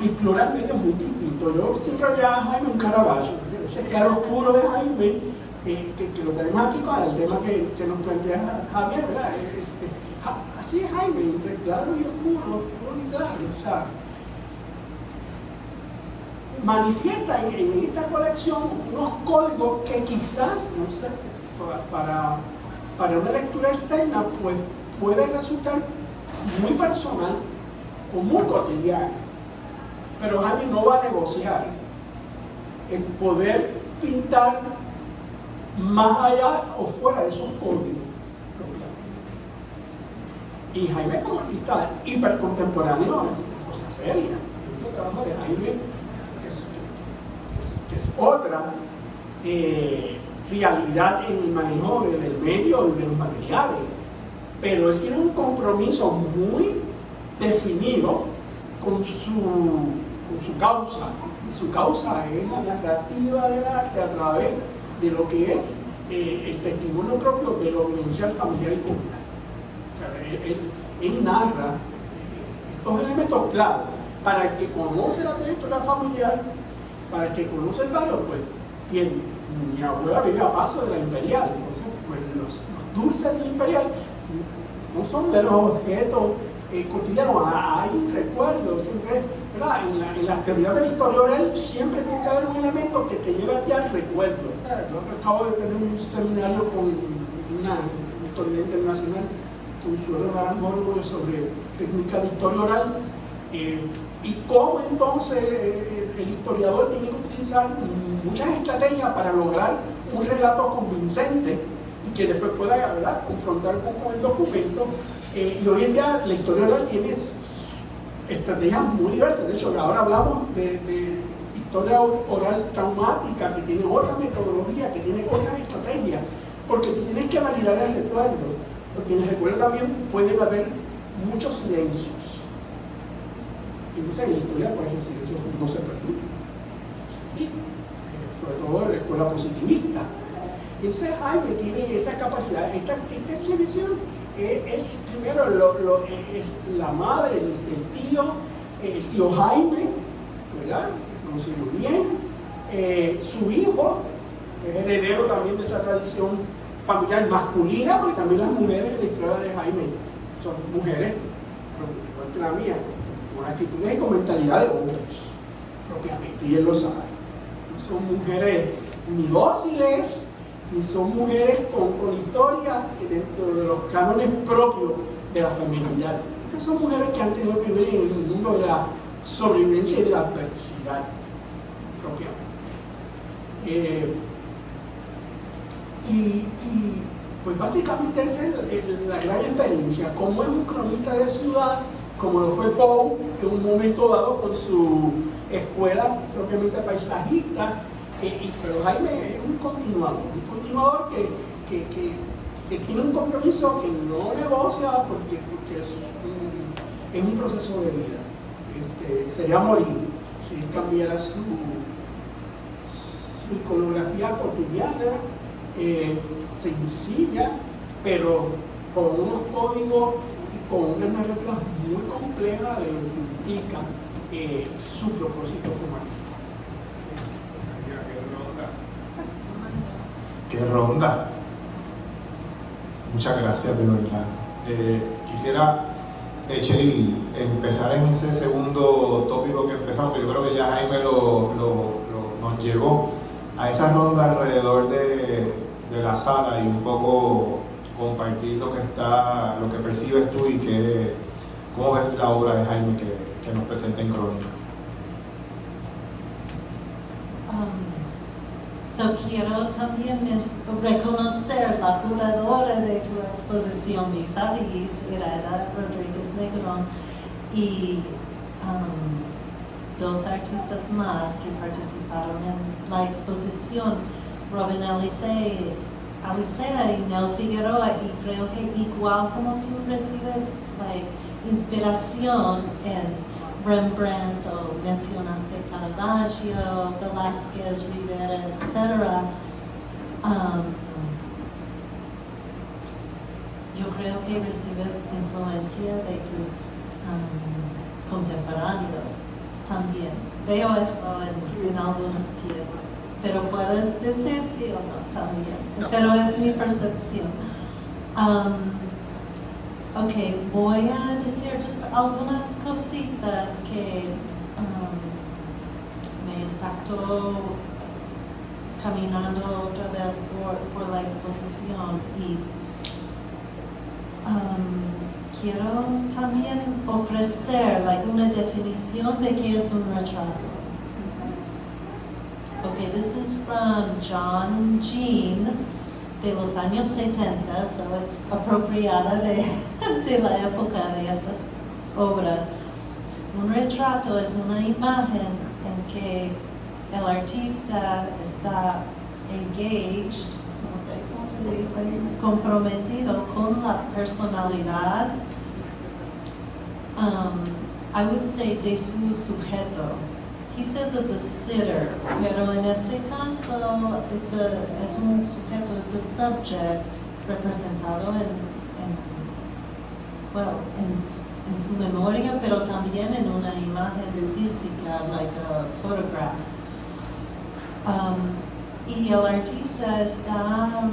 explorar medios muy distintos. Yo siempre veía a Jaime un Caravaggio, ese claro oscuro de Jaime, que lo tenemos aquí para el tema que nos plantea Javier, ¿verdad? Así es Jaime, entre claro y oscuro, oscuro y claro, o sea, manifiesta en esta colección unos códigos que quizás, no sé, para una lectura externa, pues puede resultar muy personal o muy cotidiano, pero Jaime no va a negociar en poder pintar más allá o fuera de esos códigos. Y Jaime, como artista hipercontemporáneo, es una cosa seria. Este trabajo de Jaime que es otra realidad en el manejo del medio y de los materiales. Pero él tiene un compromiso muy definido con su causa. Y su causa es la narrativa del arte a través de lo que es el testimonio propio de lo vivencial, familiar y comunal. O sea, él narra estos elementos clave para el que conoce la trayectoria familiar, para el que conoce el barrio, pues bien, mi abuela vive a paso de la Imperial, entonces pues, los dulces de la Imperial no son de los objetos cotidianos, hay un recuerdo, siempre, ¿verdad? En la teoría de la historia oral siempre tiene que haber un elemento que te lleve ya al recuerdo. Yo acabo de tener un seminario con una autoridad internacional, Consuelo Naranjo, sobre técnica de historia oral, y cómo entonces el historiador tiene que utilizar muchas estrategias para lograr un relato convincente y que después pueda, ¿verdad?, confrontar con el documento. Y hoy en día la historia oral tiene estrategias muy diversas. De hecho, ahora hablamos de historia oral traumática, que tiene otra metodología, que tiene otras estrategias, porque tú tienes que validar el recuerdo, porque en el recuerdo también pueden haber muchos silencios. Entonces en la historia, pues el silencio no se permite, sobre todo en la escuela positivista. Entonces Jaime tiene esa capacidad. Esta exhibición es primero es la madre, el tío Jaime, ¿verdad? Conocido bien, su hijo, que es heredero también de esa tradición familiar masculina, porque también las mujeres en la historia de Jaime son mujeres, igual que la mía, con actitudes y con mentalidad de hombres, propiamente, y él lo sabe. No son mujeres ni dóciles, ni son mujeres con historia dentro de los cánones propios de la feminidad. Estas son mujeres que han tenido que vivir en el mundo de la sobrevivencia y de la adversidad, propiamente. Y pues básicamente esa es la gran experiencia. Como es un cronista de ciudad, como lo fue Poe, que en un momento dado con su escuela propiamente paisajista, pero Jaime es un continuador que tiene un compromiso que no negocia porque es un proceso de vida. Sería morir si él cambiara su iconografía cotidiana, sencilla, pero con unos códigos y con unas narrativas muy complejas de lo que implica su propósito como artista. ¡Qué ronda! Muchas gracias, de verdad. Quisiera, Cheryl, empezar en ese segundo tópico que empezamos, que yo creo que ya Jaime nos llevó a esa ronda alrededor de la sala y un poco compartir lo que percibes tú y cómo ves la obra de Jaime que nos presenta en Crónica. Quiero también reconocer la curadora de tu exposición, Vis-a-Vis, Iraida Rodríguez Negrón, y dos artistas más que participaron en la exposición, Robin Alicea y Nel Figueroa, y creo que igual como tú recibes inspiración en Rembrandt, o mencionaste Caravaggio, Velázquez, Rivera, etc. Yo creo que recibes influencia de tus contemporáneos también. Veo eso en algunas piezas. pero puedes decir sí o no también, No. pero es mi percepción. Ok, voy a decir just algunas cositas que me impactó caminando otra vez por la exposición y quiero también ofrecer una definición de qué es un retrato. Okay, this is from John Jean de los años 70, so it's apropiada de la época de estas obras. Un retrato es una imagen en que el artista está engaged, no sé cómo se dice, comprometido con la personalidad, I would say, de su sujeto. He says of the sitter, pero en este caso es un sujeto, it's a subject representado en su memoria, pero también en una imagen física, like a photograph. Y el artista está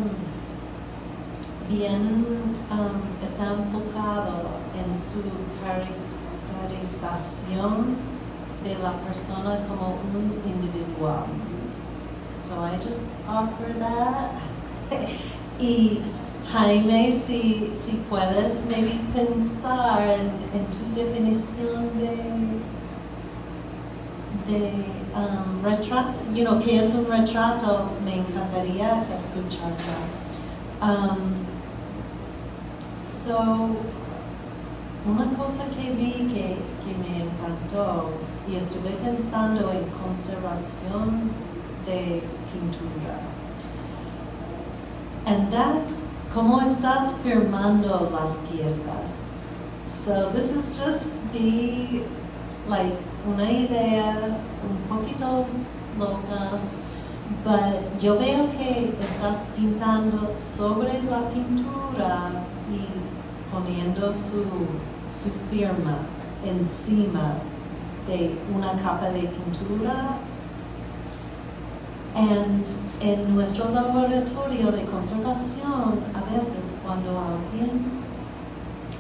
está enfocado en su caracterización de la persona como un individual. So I just offer that. Y Jaime, si puedes maybe pensar en tu definición de retrato, ¿qué es un retrato? Me encantaría escucharla. So, una cosa que vi que me encantó y estuve pensando en conservación de pintura. And that's cómo estás firmando las piezas. So this is just una idea un poquito loca, but yo veo que estás pintando sobre la pintura y poniendo su firma encima de una capa de pintura. And en nuestro laboratorio de conservación, a veces cuando alguien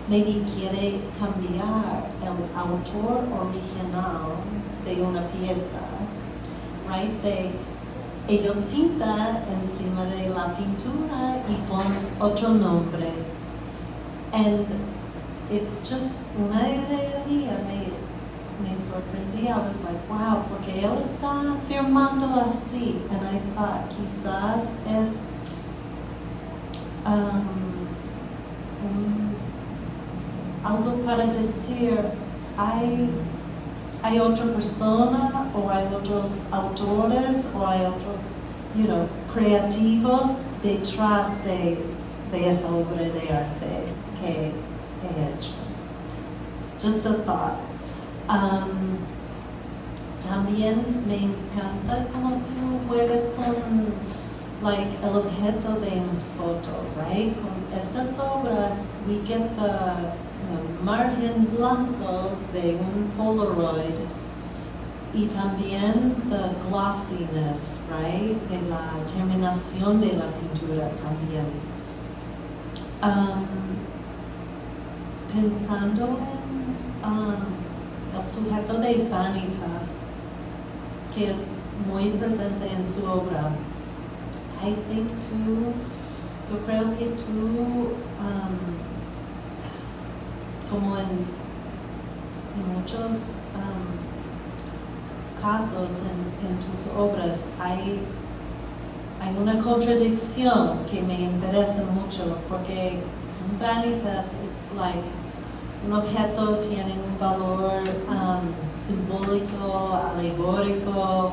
maybe quiere cambiar el autor original de una pieza, right? Ellos pintan encima de la pintura y ponen otro nombre. And it's just una idea mía, me sorprendí. I was like, wow, porque él está firmando así. And I thought, quizás es algo para decir, hay otra persona, o hay otros autores, o hay otros, creativos detrás de esa obra de arte que he hecho. Just a thought. También me encanta cómo tú juegas con el objeto de una foto, right? Con estas obras, we get the margen blanco de un Polaroid y también the glossiness, right? De la terminación de la pintura también. Pensando en el sujeto de Vanitas, que es muy presente en su obra, I think yo creo que tú, como en muchos casos en tus obras, hay una contradicción que me interesa mucho, porque en Vanitas, it's like un objeto tiene un valor simbólico, alegórico,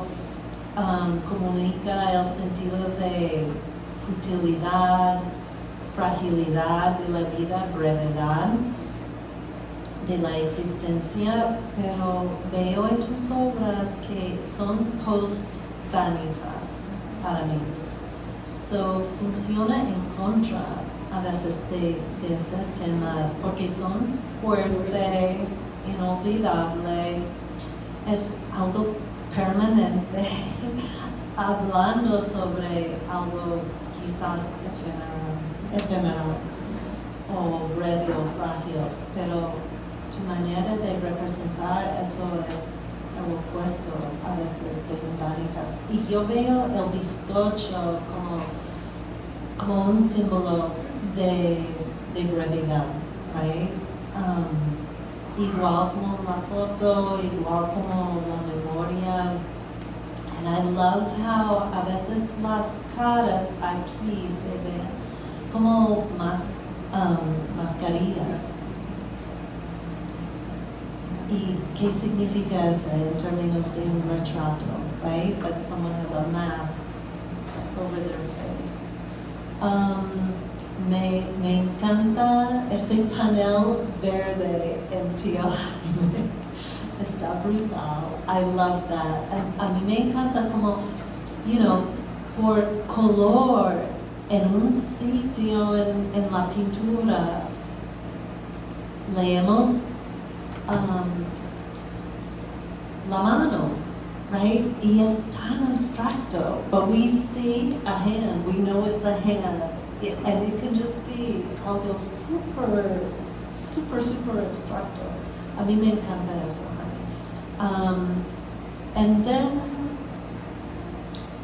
comunica el sentido de futilidad, fragilidad de la vida, brevedad de la existencia, pero veo en tus obras que son post-vanitas para mí. So, funciona en contra a veces de ese tema, porque son fuerte, inolvidable, es algo permanente. hablando sobre algo quizás efímero o breve o frágil, pero tu manera de representar eso es el opuesto a veces de mundanitas. Y yo veo el bizcocho como un símbolo de brevedad, right? Igual como la foto, igual como la memoria. And I love how a veces las caras aquí se ven como mascarillas. ¿Y qué significa eso en términos de un retrato, right? That someone has a mask over their face. Me encanta ese panel verde en Tío Jaime. Está brutal. I love that. A mí me encanta como, por color en un sitio en la pintura leemos la mano, right? Y es tan abstracto, but we see a hand, we know it's a hand, and it can just be algo super abstracto. A mí me encanta eso. And then,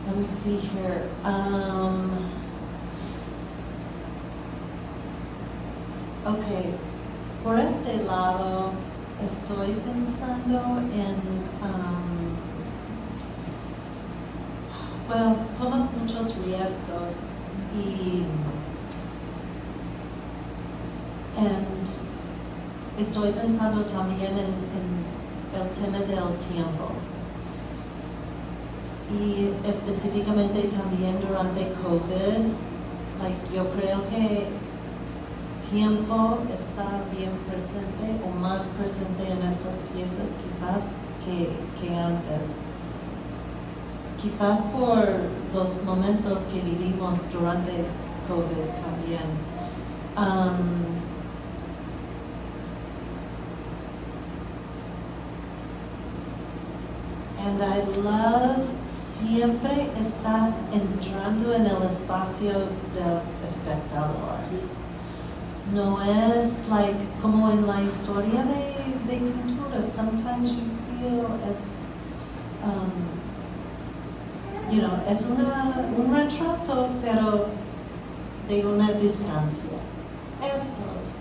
let me see here. Okay, por este lado estoy pensando en, tomas muchos riesgos y estoy pensando también en el tema del tiempo y específicamente también durante COVID, yo creo que tiempo está bien presente o más presente en estas piezas quizás que antes. Quizás por los momentos que vivimos durante COVID también. And I love, siempre estás entrando en el espacio del espectador. No es como en la historia de pintura, sometimes you feel as, es un retrato, pero de una distancia. Estos,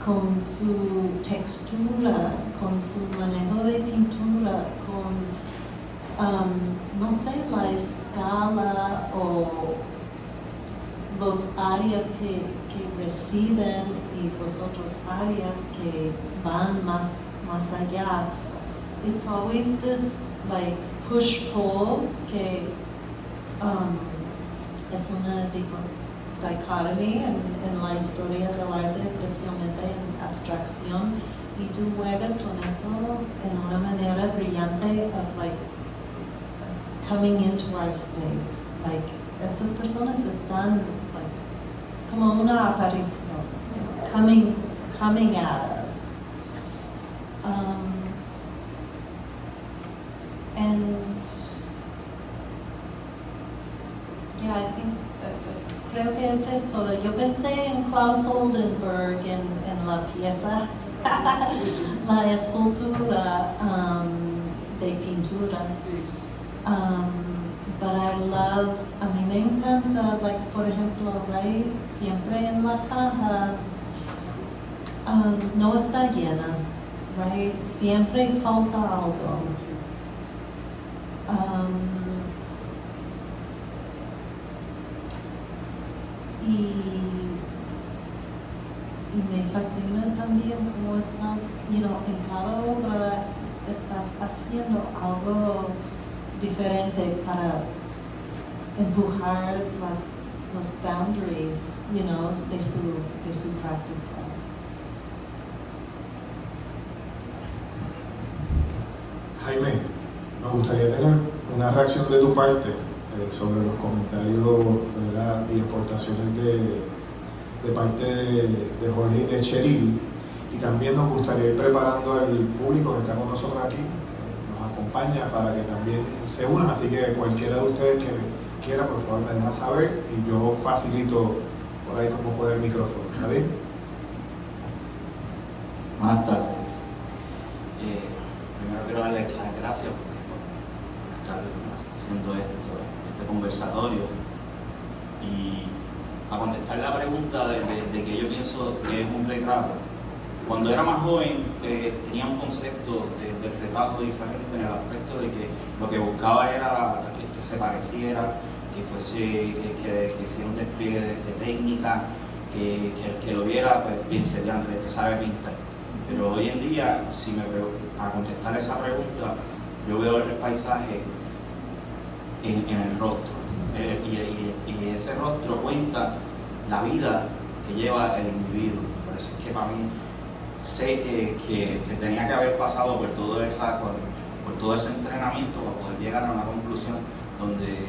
con su textura, con su manejo de pintura, con, no sé, la escala o los áreas que residen y los otros áreas que van más allá. It's always this push-pull que es una dichotomía en la historia del arte, especialmente en abstracción, y tú juegas con eso en una manera brillante of coming into our space. Estas personas están como una aparición, coming at us. And yeah, I think creo que este es todo. Yo pensé en Klaus Oldenburg en la pieza, la escultura de pintura. But I love, a mí me encanta, por ejemplo, right, siempre en la caja no está llena, right, siempre falta algo. Y me fascina también cómo estás, en cada obra estás haciendo algo diferente para empujar los boundaries, de su práctica. Jaime, nos gustaría tener una reacción de tu parte sobre los comentarios, ¿verdad?, y aportaciones de parte de Jorge y de Cheryl, y también nos gustaría ir preparando al público que está con nosotros aquí, que nos acompaña para que también se unan, así que cualquiera de ustedes que quiera, por favor me deja saber y yo facilito por ahí como puede el micrófono. ¿Está bien? Buenas tardes. Primero quiero darle las gracias por estar haciendo este conversatorio y a contestar la pregunta de que yo pienso que es un retrato. Cuando era más joven tenía un concepto del retrato diferente en el aspecto de que lo que buscaba era que se pareciera, que fuese, que hiciera un despliegue de técnica, que el que lo viera, pues bien sería Andrés, este sabe pintar. Pero hoy en día, a contestar esa pregunta, yo veo el paisaje en el rostro. Y ese rostro cuenta la vida que lleva el individuo. Por eso es que para mí sé que tenía que haber pasado por todo ese entrenamiento para poder llegar a una conclusión donde,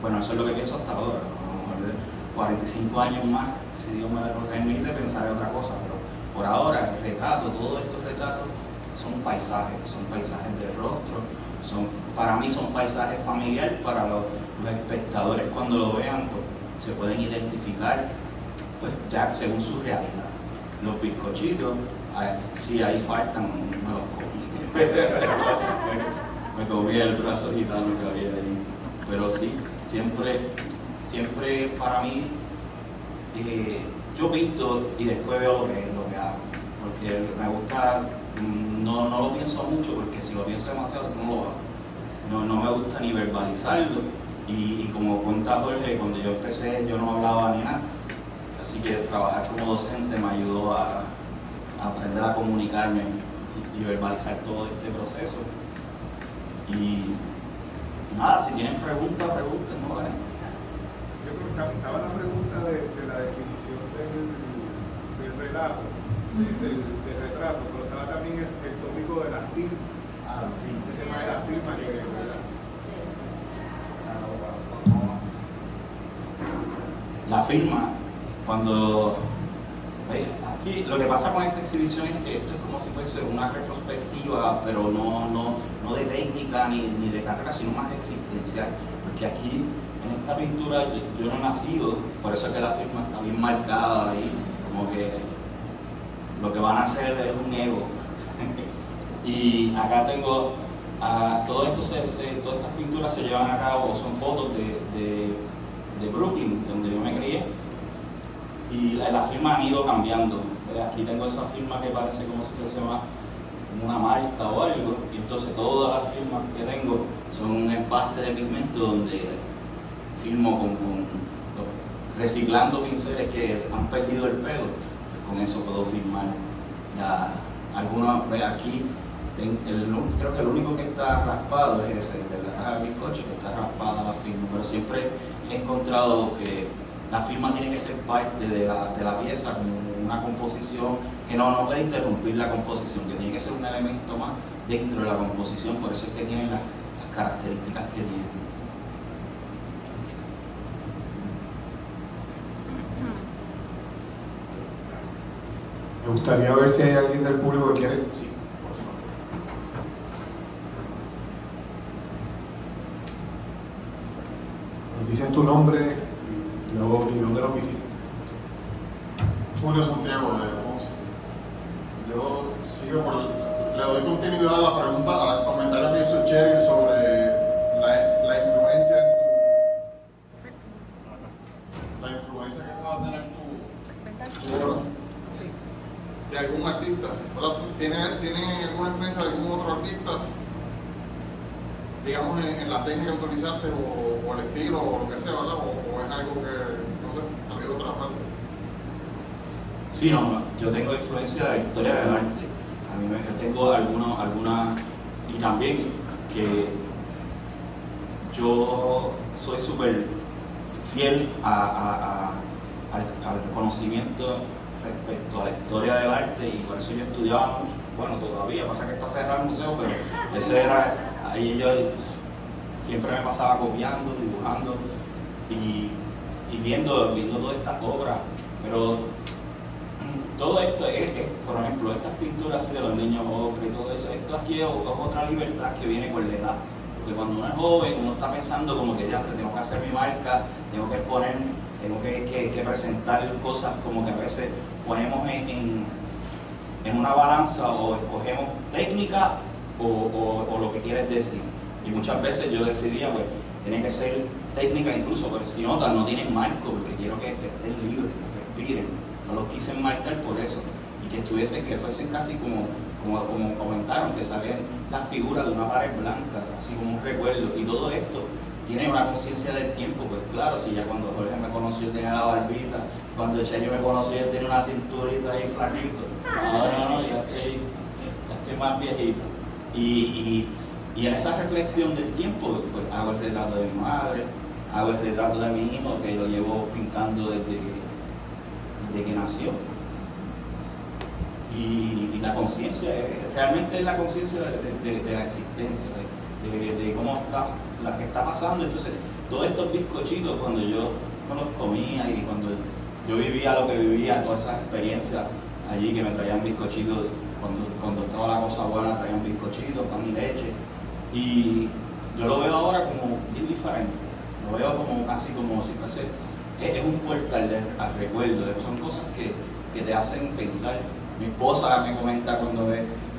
bueno, eso es lo que pienso hasta ahora. A lo mejor 45 años más, si Dios me lo permite, pensaré otra cosa, pero por ahora el retrato, todos estos retratos son paisajes del rostro, para mí son paisajes familiares, para los espectadores cuando lo vean pues, se pueden identificar pues ya según su realidad. Los bizcochitos, si ahí faltan, me los comí. Me comí el brazo gitano que había ahí. Pero sí, siempre para mí, yo pinto y después veo lo que hago. Porque me gusta, no lo pienso mucho, porque si lo pienso demasiado no lo hago. No me gusta ni verbalizarlo. Y como cuenta Jorge, cuando yo empecé yo no hablaba ni nada. Así que trabajar como docente me ayudó a aprender a comunicarme y verbalizar todo este proceso. Y nada, si tienen preguntas, ¿no? ¿Vale? Yo creo que estaba la pregunta de la definición del relato, del retrato, pero estaba también el tópico de la firma. El tema de la firma que ¿verdad? La firma, cuando aquí lo que pasa con esta exhibición es que esto es como si fuese una retrospectiva, pero no de técnica ni de carrera, sino más existencial, porque aquí en esta pintura yo no he nacido, por eso es que la firma está bien marcada ahí, como que lo que van a hacer es un ego. Y acá tengo todas estas pinturas se llevan a cabo, son fotos de Brooklyn, donde yo me crié, y las firmas han ido cambiando. Aquí tengo esa firma que parece como si fuese más una marca o algo, y entonces todas las firmas que tengo son un empaste de pigmento donde firmo reciclando pinceles que han perdido el pelo, pues con eso puedo firmar. Algunos, aquí creo que el único que está raspado es ese, el de la caja de bizcocho, que está raspada la firma, pero siempre he encontrado que la firma tiene que ser parte de la pieza, como una composición que no puede interrumpir la composición, que tiene que ser un elemento más dentro de la composición, por eso es que tienen las características que tienen. Me gustaría ver si hay alguien del público que quiere. Sí, por favor. Nos dicen tu nombre y luego y dónde lo visitas. Julio Santiago de Ponce. Yo le doy continuidad a la pregunta, al comentario que hizo Cheryl sobre la influencia la influencia que pueda tener tu obra de algún artista. ¿Tiene alguna influencia de algún otro artista? Digamos en la técnica que utilizaste o el estilo o lo que sea, ¿verdad? O es algo que, no sé, ha habido otra parte. Sí, no, yo tengo influencia de la historia del arte. Yo tengo algunas, y también que yo soy súper fiel al conocimiento respecto a la historia del arte, y por eso yo estudiaba mucho. Bueno, todavía pasa que está cerrado el museo, pero ese era, ahí yo siempre me pasaba copiando, dibujando y viendo todas estas obras. Pero todo esto es, por ejemplo, ejemplo, estas pinturas así de los niños ocre y todo eso, esto aquí es otra libertad que viene con la edad. Porque cuando uno es joven, uno está pensando como que ya tengo que hacer mi marca, tengo que exponerme, tengo que presentar cosas como que a veces ponemos en una balanza o escogemos técnica o lo que quieres decir. Y muchas veces yo decidía, pues, tiene que ser técnica incluso, pero si notas, no tienen marco porque quiero que estén libres, que respiren. No los quise marcar por eso. Y que estuviesen, que fuesen casi como comentaron, que salen las figuras de una pared blanca, así como un recuerdo. Y todo esto tiene una conciencia del tiempo, pues claro, si ya cuando Jorge me conoció tenía la barbita, cuando Chenio me conoció yo tenía una cinturita ahí flaquito. Ahora no, ya estoy más viejito. Y en esa reflexión del tiempo, pues hago el retrato de mi madre, hago el retrato de mi hijo, que lo llevo pintando desde que nació. Y la conciencia, realmente es la conciencia de la existencia, de cómo está, la que está pasando. Entonces, todos estos bizcochitos, cuando yo me los comía y cuando yo vivía lo que vivía, todas esas experiencias allí que me traían bizcochitos, cuando estaba la cosa buena traían bizcochitos, pan y leche. Y yo lo veo ahora como bien diferente, lo veo como casi como si fuese, es un portal al recuerdo, son cosas que te hacen pensar. Mi esposa me comenta cuando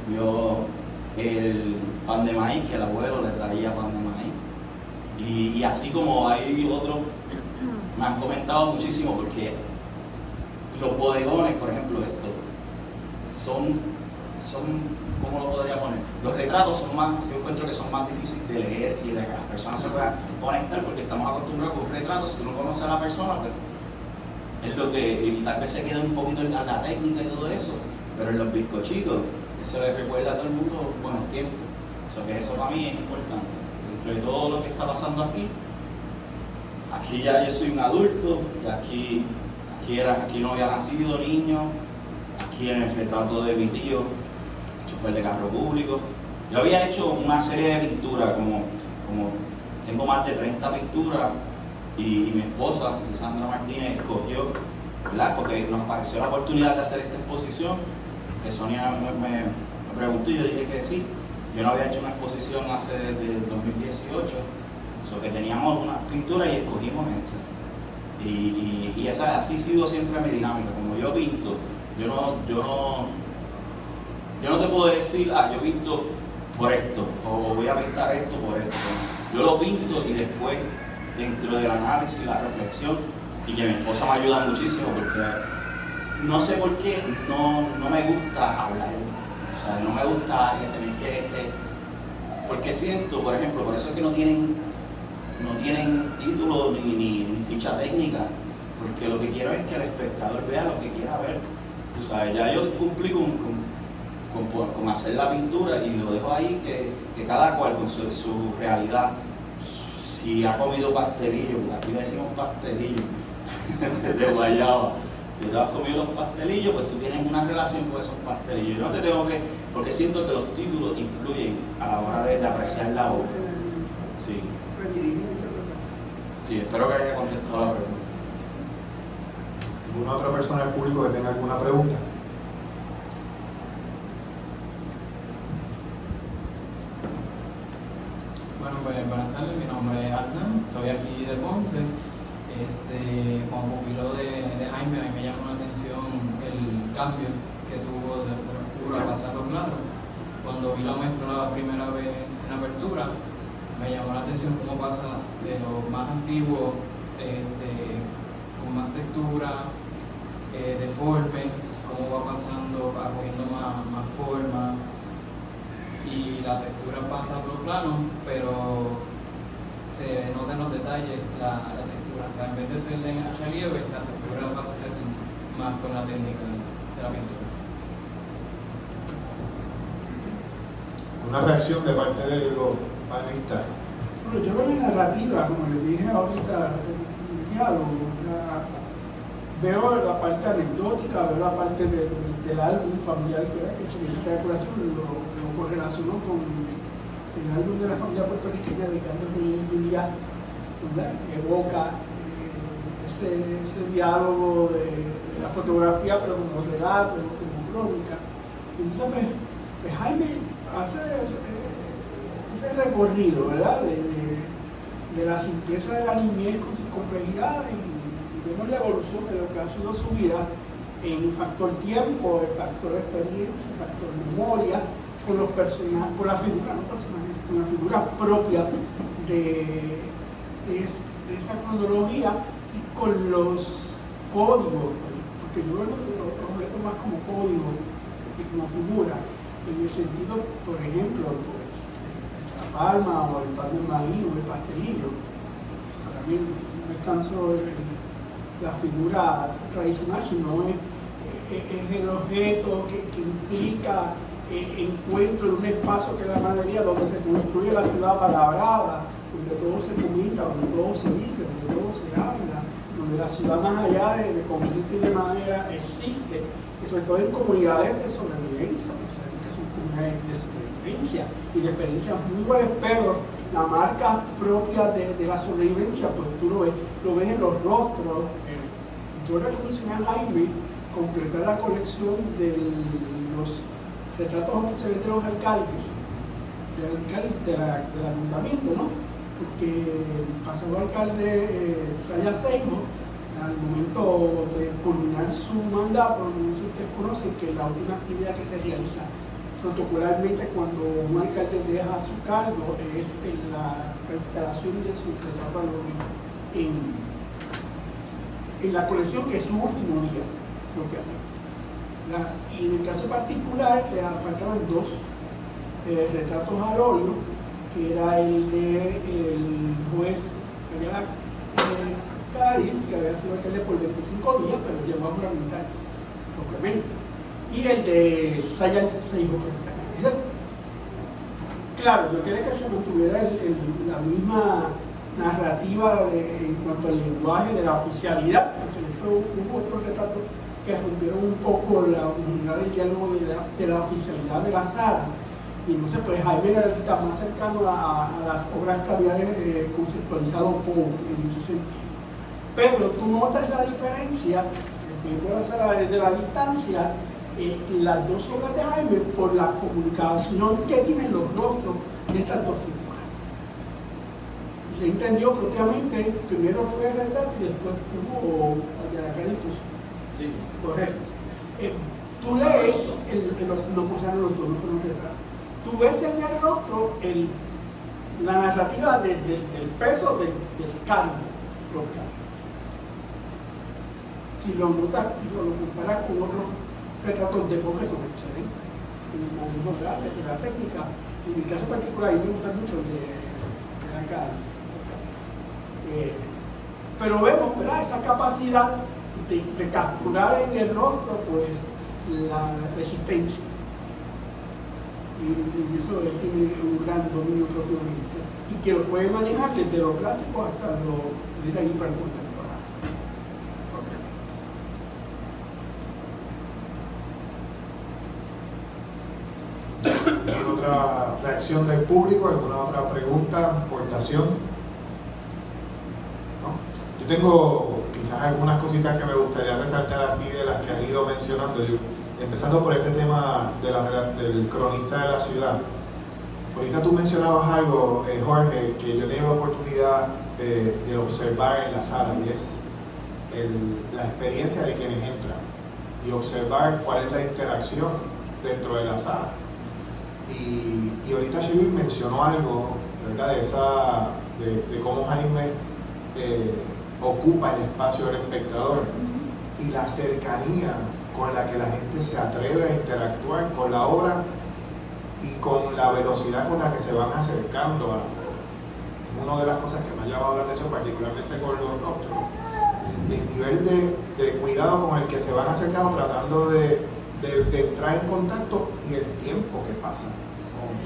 vio el pan de maíz, que el abuelo le traía pan de maíz. Y así como hay otros, me han comentado muchísimo porque los bodegones, por ejemplo, estos, son, ¿cómo lo podría poner? Los retratos son más, yo encuentro que son más difíciles de leer y de que las personas se puedan conectar porque estamos acostumbrados con un retrato, si tú no conoces a la persona, pues, es lo que, y tal vez se queda un poquito en la técnica y todo eso, pero en los bizcochitos, eso les recuerda a todo el mundo buenos tiempos. O sea, que eso para mí es importante. Dentro de todo lo que está pasando aquí ya yo soy un adulto, y aquí no había nacido niño, aquí en el retrato de mi tío, chofer de carro público. Yo había hecho una serie de pinturas, como tengo más de 30 pinturas, y mi esposa, Sandra Martínez, escogió, ¿verdad? Porque nos pareció la oportunidad de hacer esta exposición, que Sonia me preguntó y yo dije que sí. Yo no había hecho una exposición desde el 2018, so que teníamos unas pinturas y escogimos esta. Y esa así ha sido siempre mi dinámica. Como yo pinto, yo no te puedo decir, yo pinto por esto, o voy a pintar esto por esto. Yo lo pinto y después, dentro del análisis, la reflexión, y que mi esposa me ayuda muchísimo porque no sé por qué no me gusta hablar, o sea, no me gusta tener que porque siento, por ejemplo, por eso es que no tienen título ni ficha técnica, porque lo que quiero es que el espectador vea lo que quiera ver. Tú sabes, ya yo cumplí con hacer la pintura y lo dejo ahí que cada cual con su realidad. Si ha comido pastelillo, porque aquí le decimos pastelillo de guayaba, si tú has comido los pastelillos, pues tú tienes una relación con esos pastelillos. Yo no te tengo que, porque siento que los títulos influyen a la hora de apreciar la obra. Sí. Sí, espero que haya contestado la pregunta. ¿Alguna otra persona del público que tenga alguna pregunta? Bueno, pues buenas tardes, mi nombre es Arnan, soy aquí de Ponce. Como pupilo de Jaime, a mí me llamó la atención el cambio que tuvo de lo oscuro a pasarlo claro. Cuando vi la muestra la primera vez en apertura, me llamó la atención cómo pasa de lo más antiguo, con más textura, deforme, cómo va pasando, va cogiendo más forma. Y la textura pasa por plano, pero se nota en los detalles la textura. O sea, en vez de ser en relieve, la textura pasa a ser más con la técnica de la pintura. ¿Una reacción de parte de los panelistas? Bueno, yo veo la narrativa, como les dije ahorita, el diálogo, veo la parte anecdótica, veo la parte del álbum familiar que he hecho en esta decoración, lo correlaciono con el álbum de la familia puertorriqueña de Carlos Muñoz y Julián, que evoca ese diálogo de la fotografía, pero como relato, como crónica. Entonces, pues Jaime hace ese recorrido, ¿verdad? De la simpleza de la niñez con sus complejidades y vemos la evolución de lo que ha sido su vida en el factor tiempo, el factor experiencia, el factor memoria, con los personajes, con la figura, no personajes, con la figura propia de esa cronología y con los códigos, porque yo los veo más como códigos que como figura, en el sentido, por ejemplo, pues, la palma o el pan de maíz o el pastelillo. También no es tan solo la figura tradicional, sino es el objeto que implica encuentro en un espacio que es la madería, donde se construye la ciudad palabrada, donde todo se comenta, donde todo se dice, donde todo se habla, donde la ciudad más allá de concreto y de madera existe, y sobre todo en comunidades de sobrevivencia, que son comunidades de sobrevivencia y de experiencias muy buen espejo, la marca propia de la sobrevivencia, pues tú lo ves en los rostros. Yo recomendaría a Jaime completar la colección de los retratos oficiales de los alcaldes, del ayuntamiento, ¿no? Porque el pasado alcalde Saya Seymour, al momento de culminar su mandato, no sé si ustedes conocen que la última actividad que se realiza protocolarmente cuando un alcalde deja su cargo es la instalación de su retrato en la colección, que es su último día, propiamente. Y en el caso particular le faltaban dos retratos al óleo, que era el del juez Cádiz, que había sido alcalde por 25 días, pero llegó a juramentar propiamente, y el de Saya Seymour. Claro, yo quería que se mantuviera la misma narrativa en cuanto al lenguaje de la oficialidad, porque hubo otros retratos que rompieron un poco la unidad del diálogo de la oficialidad de la sala, y entonces pues Jaime era el que está más cercano a las obras que había conceptualizado Poe en ese sentido. Pero tú notas la diferencia, viendo la sala desde la distancia, las dos obras de Jaime por la comunicación que tienen los rostros de estas dos figuras. Le entendió propiamente, primero fue el retrato y después hubo Ayaracadipus. Sí. Correcto. Tú lees, no pusieron los dos, no fueron retratos. Tú ves en el rostro la narrativa del peso del cargo propiamente. Si lo notas, lo comparas con otros retratos de Poe que son excelentes, en el modelo real, de la técnica. En mi caso particular, a mí me gusta mucho el de la cara. Pero vemos, ¿verdad?, esa capacidad de capturar en el rostro pues, la resistencia. Y eso tiene un gran dominio propiamente. Y que lo puede manejar desde lo clásico hasta lo hipercontemporáneo. ¿Alguna otra reacción del público? ¿Alguna otra pregunta, aportación? ¿No? Yo tengo quizás algunas cositas que me gustaría resaltar aquí de las que han ido mencionando, empezando por este tema del cronista de la ciudad. Ahorita tú mencionabas algo, Jorge, que yo he tenido la oportunidad de observar en la sala, y es la experiencia de quienes entran y observar cuál es la interacción dentro de la sala. Y ahorita Shibir mencionó algo, ¿verdad?, de cómo Jaime ocupa el espacio del espectador y la cercanía con la que la gente se atreve a interactuar con la obra y con la velocidad con la que se van acercando a la obra. Una de las cosas que me ha llamado la atención, particularmente con los rostros, el nivel de cuidado con el que se van acercando, tratando de entrar en contacto, y el tiempo que pasa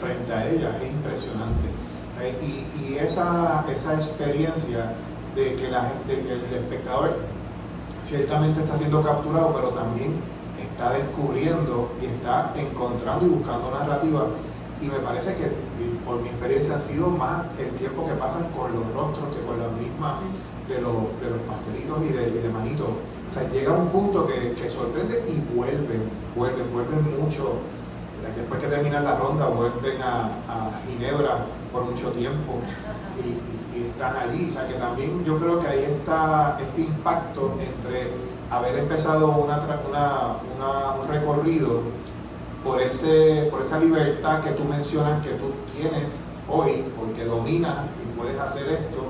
frente a ella es impresionante. Y esa experiencia de que el espectador ciertamente está siendo capturado, pero también está descubriendo y está encontrando y buscando narrativa, y me parece que por mi experiencia han sido más el tiempo que pasan con los rostros que con las mismas de los pastelitos y de manitos. O sea, llega un punto que sorprende y vuelven mucho después que terminan la ronda vuelven a Ginebra por mucho tiempo y están allí. O sea que también yo creo que ahí está este impacto entre haber empezado un recorrido por esa libertad que tú mencionas que tú tienes hoy, porque dominas y puedes hacer esto,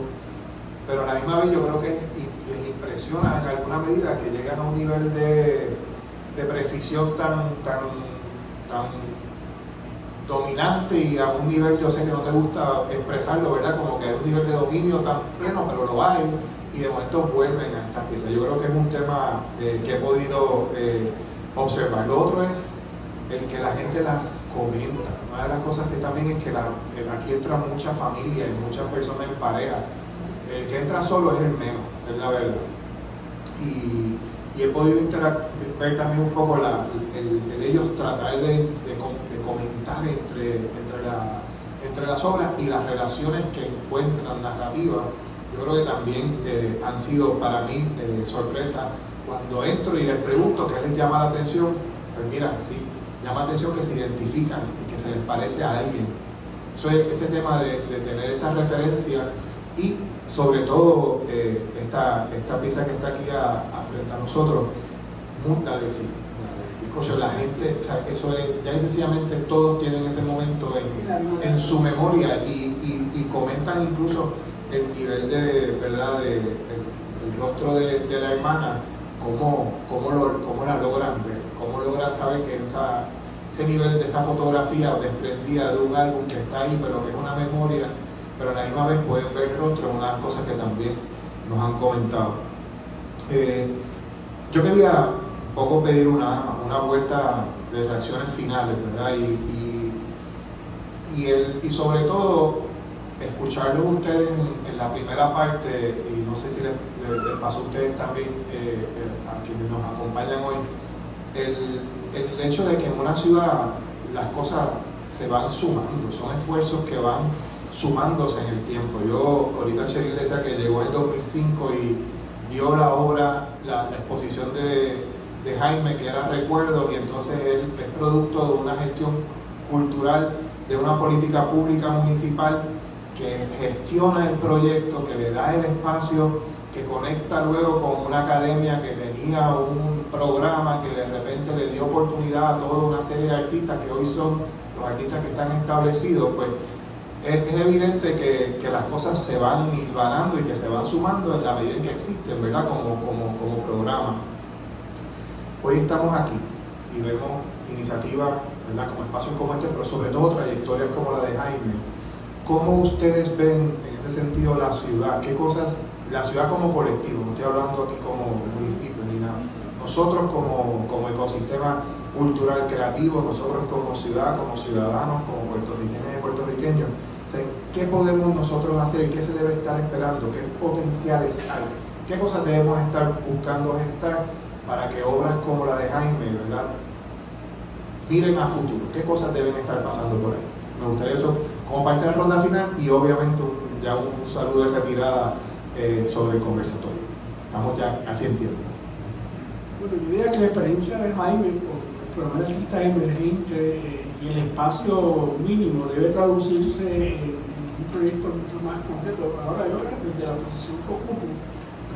pero a la misma vez yo creo que les impresiona en alguna medida que llegan a un nivel de precisión tan dominante y a un nivel, yo sé que no te gusta expresarlo, ¿verdad? Como que hay un nivel de dominio tan pleno, pero lo hay, y de momento vuelven a estas piezas. Yo creo que es un tema que he podido observar. Lo otro es el que la gente las comenta. Una de las cosas que también es que aquí entra mucha familia y muchas personas en pareja. El que entra solo es el menos, es la verdad. Y he podido ver también un poco el ellos tratar de comentar entre las obras y las relaciones que encuentran narrativas. Yo creo que también han sido para mí sorpresa cuando entro y les pregunto qué les llama la atención. Pues mira, sí, llama la atención que se identifican y que se les parece a alguien. Eso es ese tema de tener esa referencia y sobre todo esta pieza que está aquí frente a nosotros, mucha de sí. La gente, o sea, eso es, ya sencillamente todos tienen ese momento en su memoria y comentan incluso el nivel de, ¿verdad?, el rostro de la hermana, cómo la logran ver, cómo logran saber que ese nivel de esa fotografía desprendida de un álbum que está ahí, pero que es una memoria, pero a la misma vez pueden ver el rostro, es una de las cosas que también nos han comentado. Yo quería un poco pedir una vuelta de reacciones finales, ¿verdad? Y sobre todo escucharlos ustedes en la primera parte, y no sé si les pasó a ustedes también, a quienes nos acompañan hoy, el hecho de que en una ciudad las cosas se van sumando, son esfuerzos que van sumándose en el tiempo. Yo ahorita Cheryl decía que llegó en 2005 y vio la obra, la exposición de Jaime, que era Recuerdos, y entonces él es producto de una gestión cultural, de una política pública municipal que gestiona el proyecto, que le da el espacio, que conecta luego con una academia que tenía un programa que de repente le dio oportunidad a toda una serie de artistas que hoy son los artistas que están establecidos. Pues es evidente que las cosas se van hilvanando y que se van sumando en la medida en que existen, ¿verdad?, como programa. Hoy estamos aquí y vemos iniciativas, ¿verdad?, como espacios como este, pero sobre todo trayectorias como la de Jaime. ¿Cómo ustedes ven en ese sentido la ciudad? ¿Qué cosas, la ciudad como colectivo, no estoy hablando aquí como municipio ni nada, nosotros como ecosistema cultural creativo, nosotros como ciudad, como ciudadanos, como puertorriqueños y puertorriqueños, o sea, ¿qué podemos nosotros hacer? ¿Qué se debe estar esperando? ¿Qué potenciales hay? ¿Qué cosas debemos estar buscando gestar para que obras como la de Jaime, ¿verdad?, miren a futuro? ¿Qué cosas deben estar pasando por ahí? Me gustaría eso como parte de la ronda final y obviamente ya un saludo de retirada sobre el conversatorio. Estamos ya casi en tiempo. Bueno, yo diría que la experiencia de Jaime, el programa de artistas emergentes y el espacio mínimo debe traducirse en un proyecto mucho más concreto. Ahora yo, desde la posición que ocupo,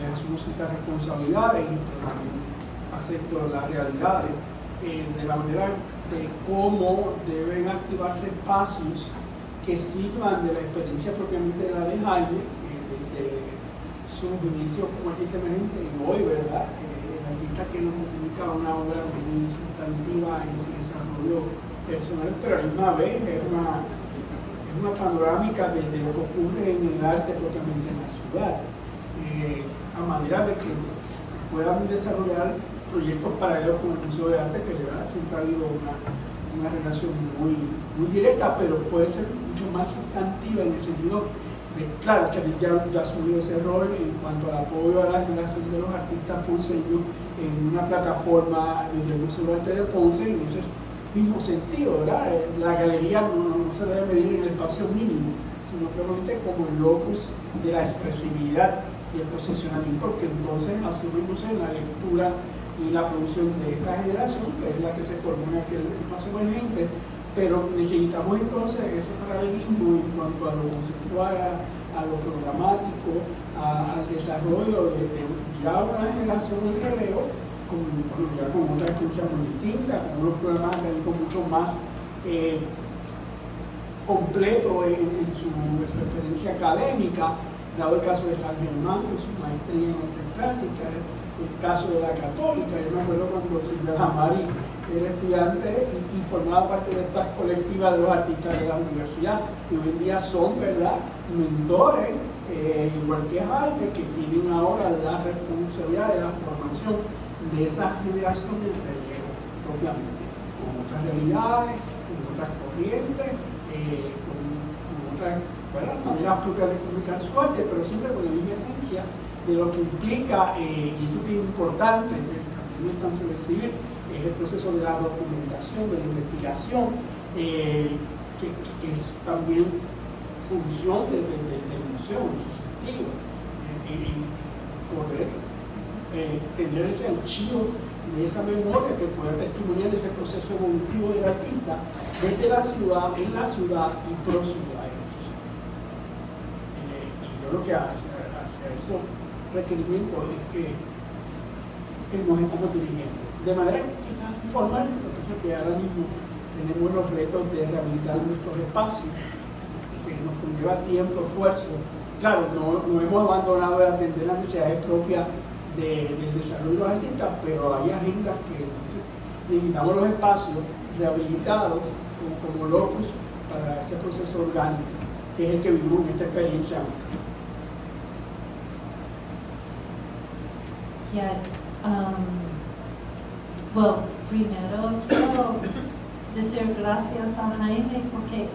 asumo ciertas responsabilidades y también acepto las realidades de la manera de cómo deben activarse espacios que sirvan de la experiencia propiamente de la de Jaime, desde sus inicios como artista emergente y hoy, ¿verdad?, el artista que nos comunica una obra muy sustantiva en su desarrollo personal, pero a la misma vez es una panorámica desde lo que ocurre en el arte propiamente en la ciudad, a manera de que se puedan desarrollar proyectos paralelos con el Museo de Arte, que siempre ha habido una relación muy directa, pero puede ser mucho más sustantiva en el sentido de, claro, que ya ha asumido ese rol en cuanto al apoyo a la generación de los artistas ponceños en una plataforma del Museo de Arte de Ponce, en ese mismo sentido, ¿verdad? La galería no se debe medir en el espacio mínimo, sino probablemente como el locus de la expresividad y el posicionamiento que entonces asume el museo en la lectura y la producción de esta generación, que es la que se formó en aquel espacio emergente, pero necesitamos entonces ese paralelismo en cuanto a lo conceptual, a lo programático, al desarrollo de ya una generación en relevo, ya con otra experiencia muy distinta, con unos programas académicos mucho más completos en su experiencia académica, dado el caso de San Germán, con su maestría en artes plásticas, el caso de la Católica. Yo me acuerdo cuando Silvia Damari era estudiante y formaba parte de estas colectivas de los artistas de la universidad, y hoy en día son, ¿verdad?, mentores, igual que Jaime, que tienen ahora la responsabilidad de la formación de esa generación de relevo propiamente, con otras realidades, con otras corrientes, con otras, ¿verdad?, maneras propias de comunicar su arte, pero siempre con la misma esencia de lo que implica, y eso es importante, que también no es tan subversivo, es el proceso de la documentación, de la investigación, que es también función del museo en ese sentido, poder tener ese archivo de esa memoria que pueda testimoniar ese proceso evolutivo del artista desde la ciudad, en la ciudad y pro ciudad. Y yo creo que hacia esos requerimientos es que nos estamos dirigiendo. De manera quizás informal, lo que pasa es que ahora mismo tenemos los retos de rehabilitar nuestros espacios, que nos conlleva tiempo, esfuerzo. Claro, no hemos abandonado de atender las necesidades propias del desarrollo de los artistas, pero hay agendas que limitamos los espacios rehabilitados como locus para ese proceso orgánico, que es el que vivimos en esta experiencia. Bueno, primero quiero decir gracias a Jaime porque él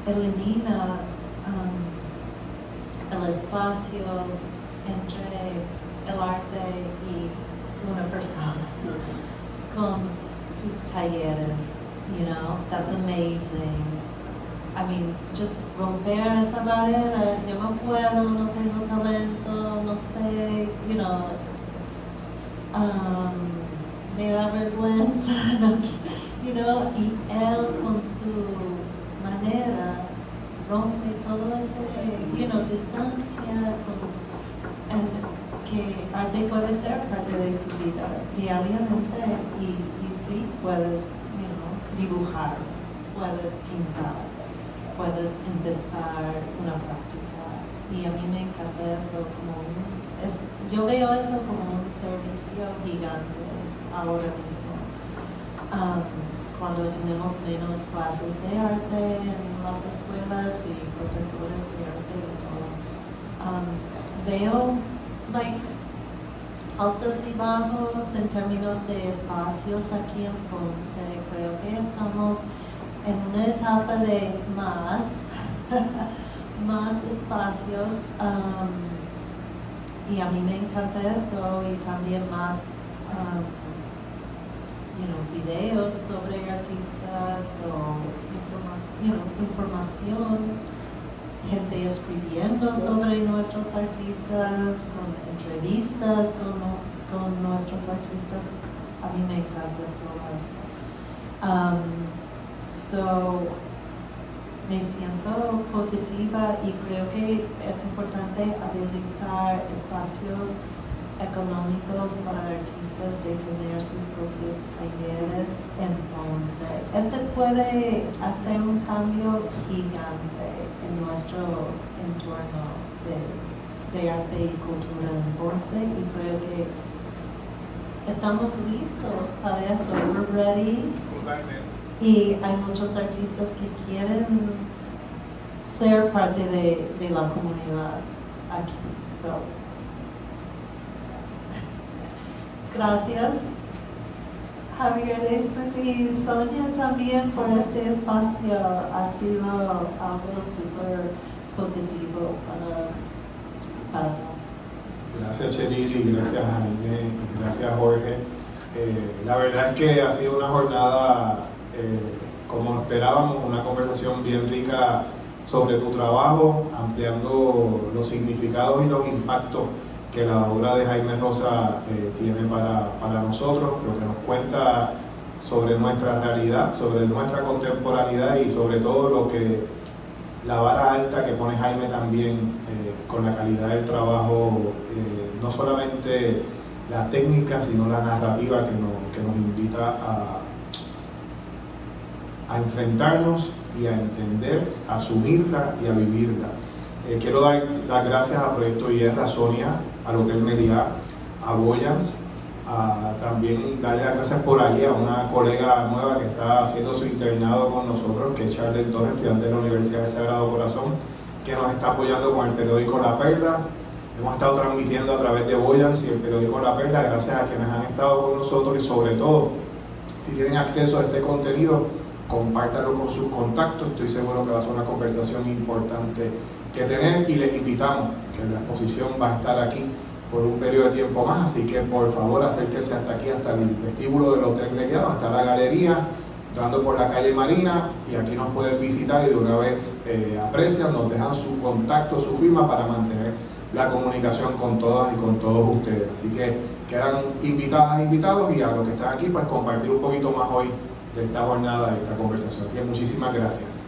elimina el espacio entre el arte y una persona con tus talleres, you know, that's amazing. I mean, just romper esa barrera, yo no puedo, no tengo talento, no sé, you know, me da vergüenza, no, you know, y él con su manera rompe todo ese, you know, distancia, que arte puede ser parte de su vida diariamente y sí, puedes, you know, dibujar, puedes pintar, puedes empezar una práctica, y a mí me encanta eso, yo veo eso como un servicio gigante ahora mismo. Cuando tenemos menos clases de arte en las escuelas y profesores de arte y todo, veo altos y bajos en términos de espacios aquí en Ponce. Creo que estamos en una etapa de más espacios, y a mí me encanta eso, y también más videos sobre artistas o información, gente escribiendo sobre nuestros artistas, con entrevistas con nuestros artistas. A mí me encanta todo eso. Me siento positiva y creo que es importante habilitar espacios económicos para artistas de tener sus propios talleres en Ponce. Puede hacer un cambio gigante en nuestro entorno de arte y cultura en Ponce, y creo que estamos listos para eso. We're ready. Y hay muchos artistas que quieren ser parte de la comunidad aquí. Gracias, Javier de Jesús y Sonia también por este espacio. Ha sido algo súper positivo para nosotros. Gracias, Cherili, gracias, Jaime, gracias, Jorge. La verdad es que ha sido una jornada, como esperábamos, una conversación bien rica sobre tu trabajo, ampliando los significados y los impactos que la obra de Jaime Rosa tiene para nosotros, lo que nos cuenta sobre nuestra realidad, sobre nuestra contemporaneidad y sobre todo lo que la vara alta que pone Jaime también con la calidad del trabajo, no solamente la técnica, sino la narrativa que nos invita a enfrentarnos y a entender, a asumirla y a vivirla. Quiero dar las gracias a Proyecto Hierra, a Sonia, al Hotel Meliá, a Boyans, también darle las gracias por allí a una colega nueva que está haciendo su internado con nosotros, que es Charles Torres, estudiante de la Universidad del Sagrado Corazón, que nos está apoyando con el periódico La Perla. Hemos estado transmitiendo a través de Boyans y el periódico La Perla, gracias a quienes han estado con nosotros, y sobre todo, si tienen acceso a este contenido, compártanlo con sus contactos. Estoy seguro que va a ser una conversación importante que tener, y les invitamos que la exposición va a estar aquí por un periodo de tiempo más, así que por favor acérquense hasta aquí, hasta el vestíbulo del Hotel Meliá, hasta la galería, entrando por la calle Marina, y aquí nos pueden visitar y de una vez aprecian, nos dejan su contacto, su firma para mantener la comunicación con todas y con todos ustedes. Así que quedan invitadas e invitados, y a los que están aquí, pues compartir un poquito más hoy de esta jornada, de esta conversación. Así que muchísimas gracias.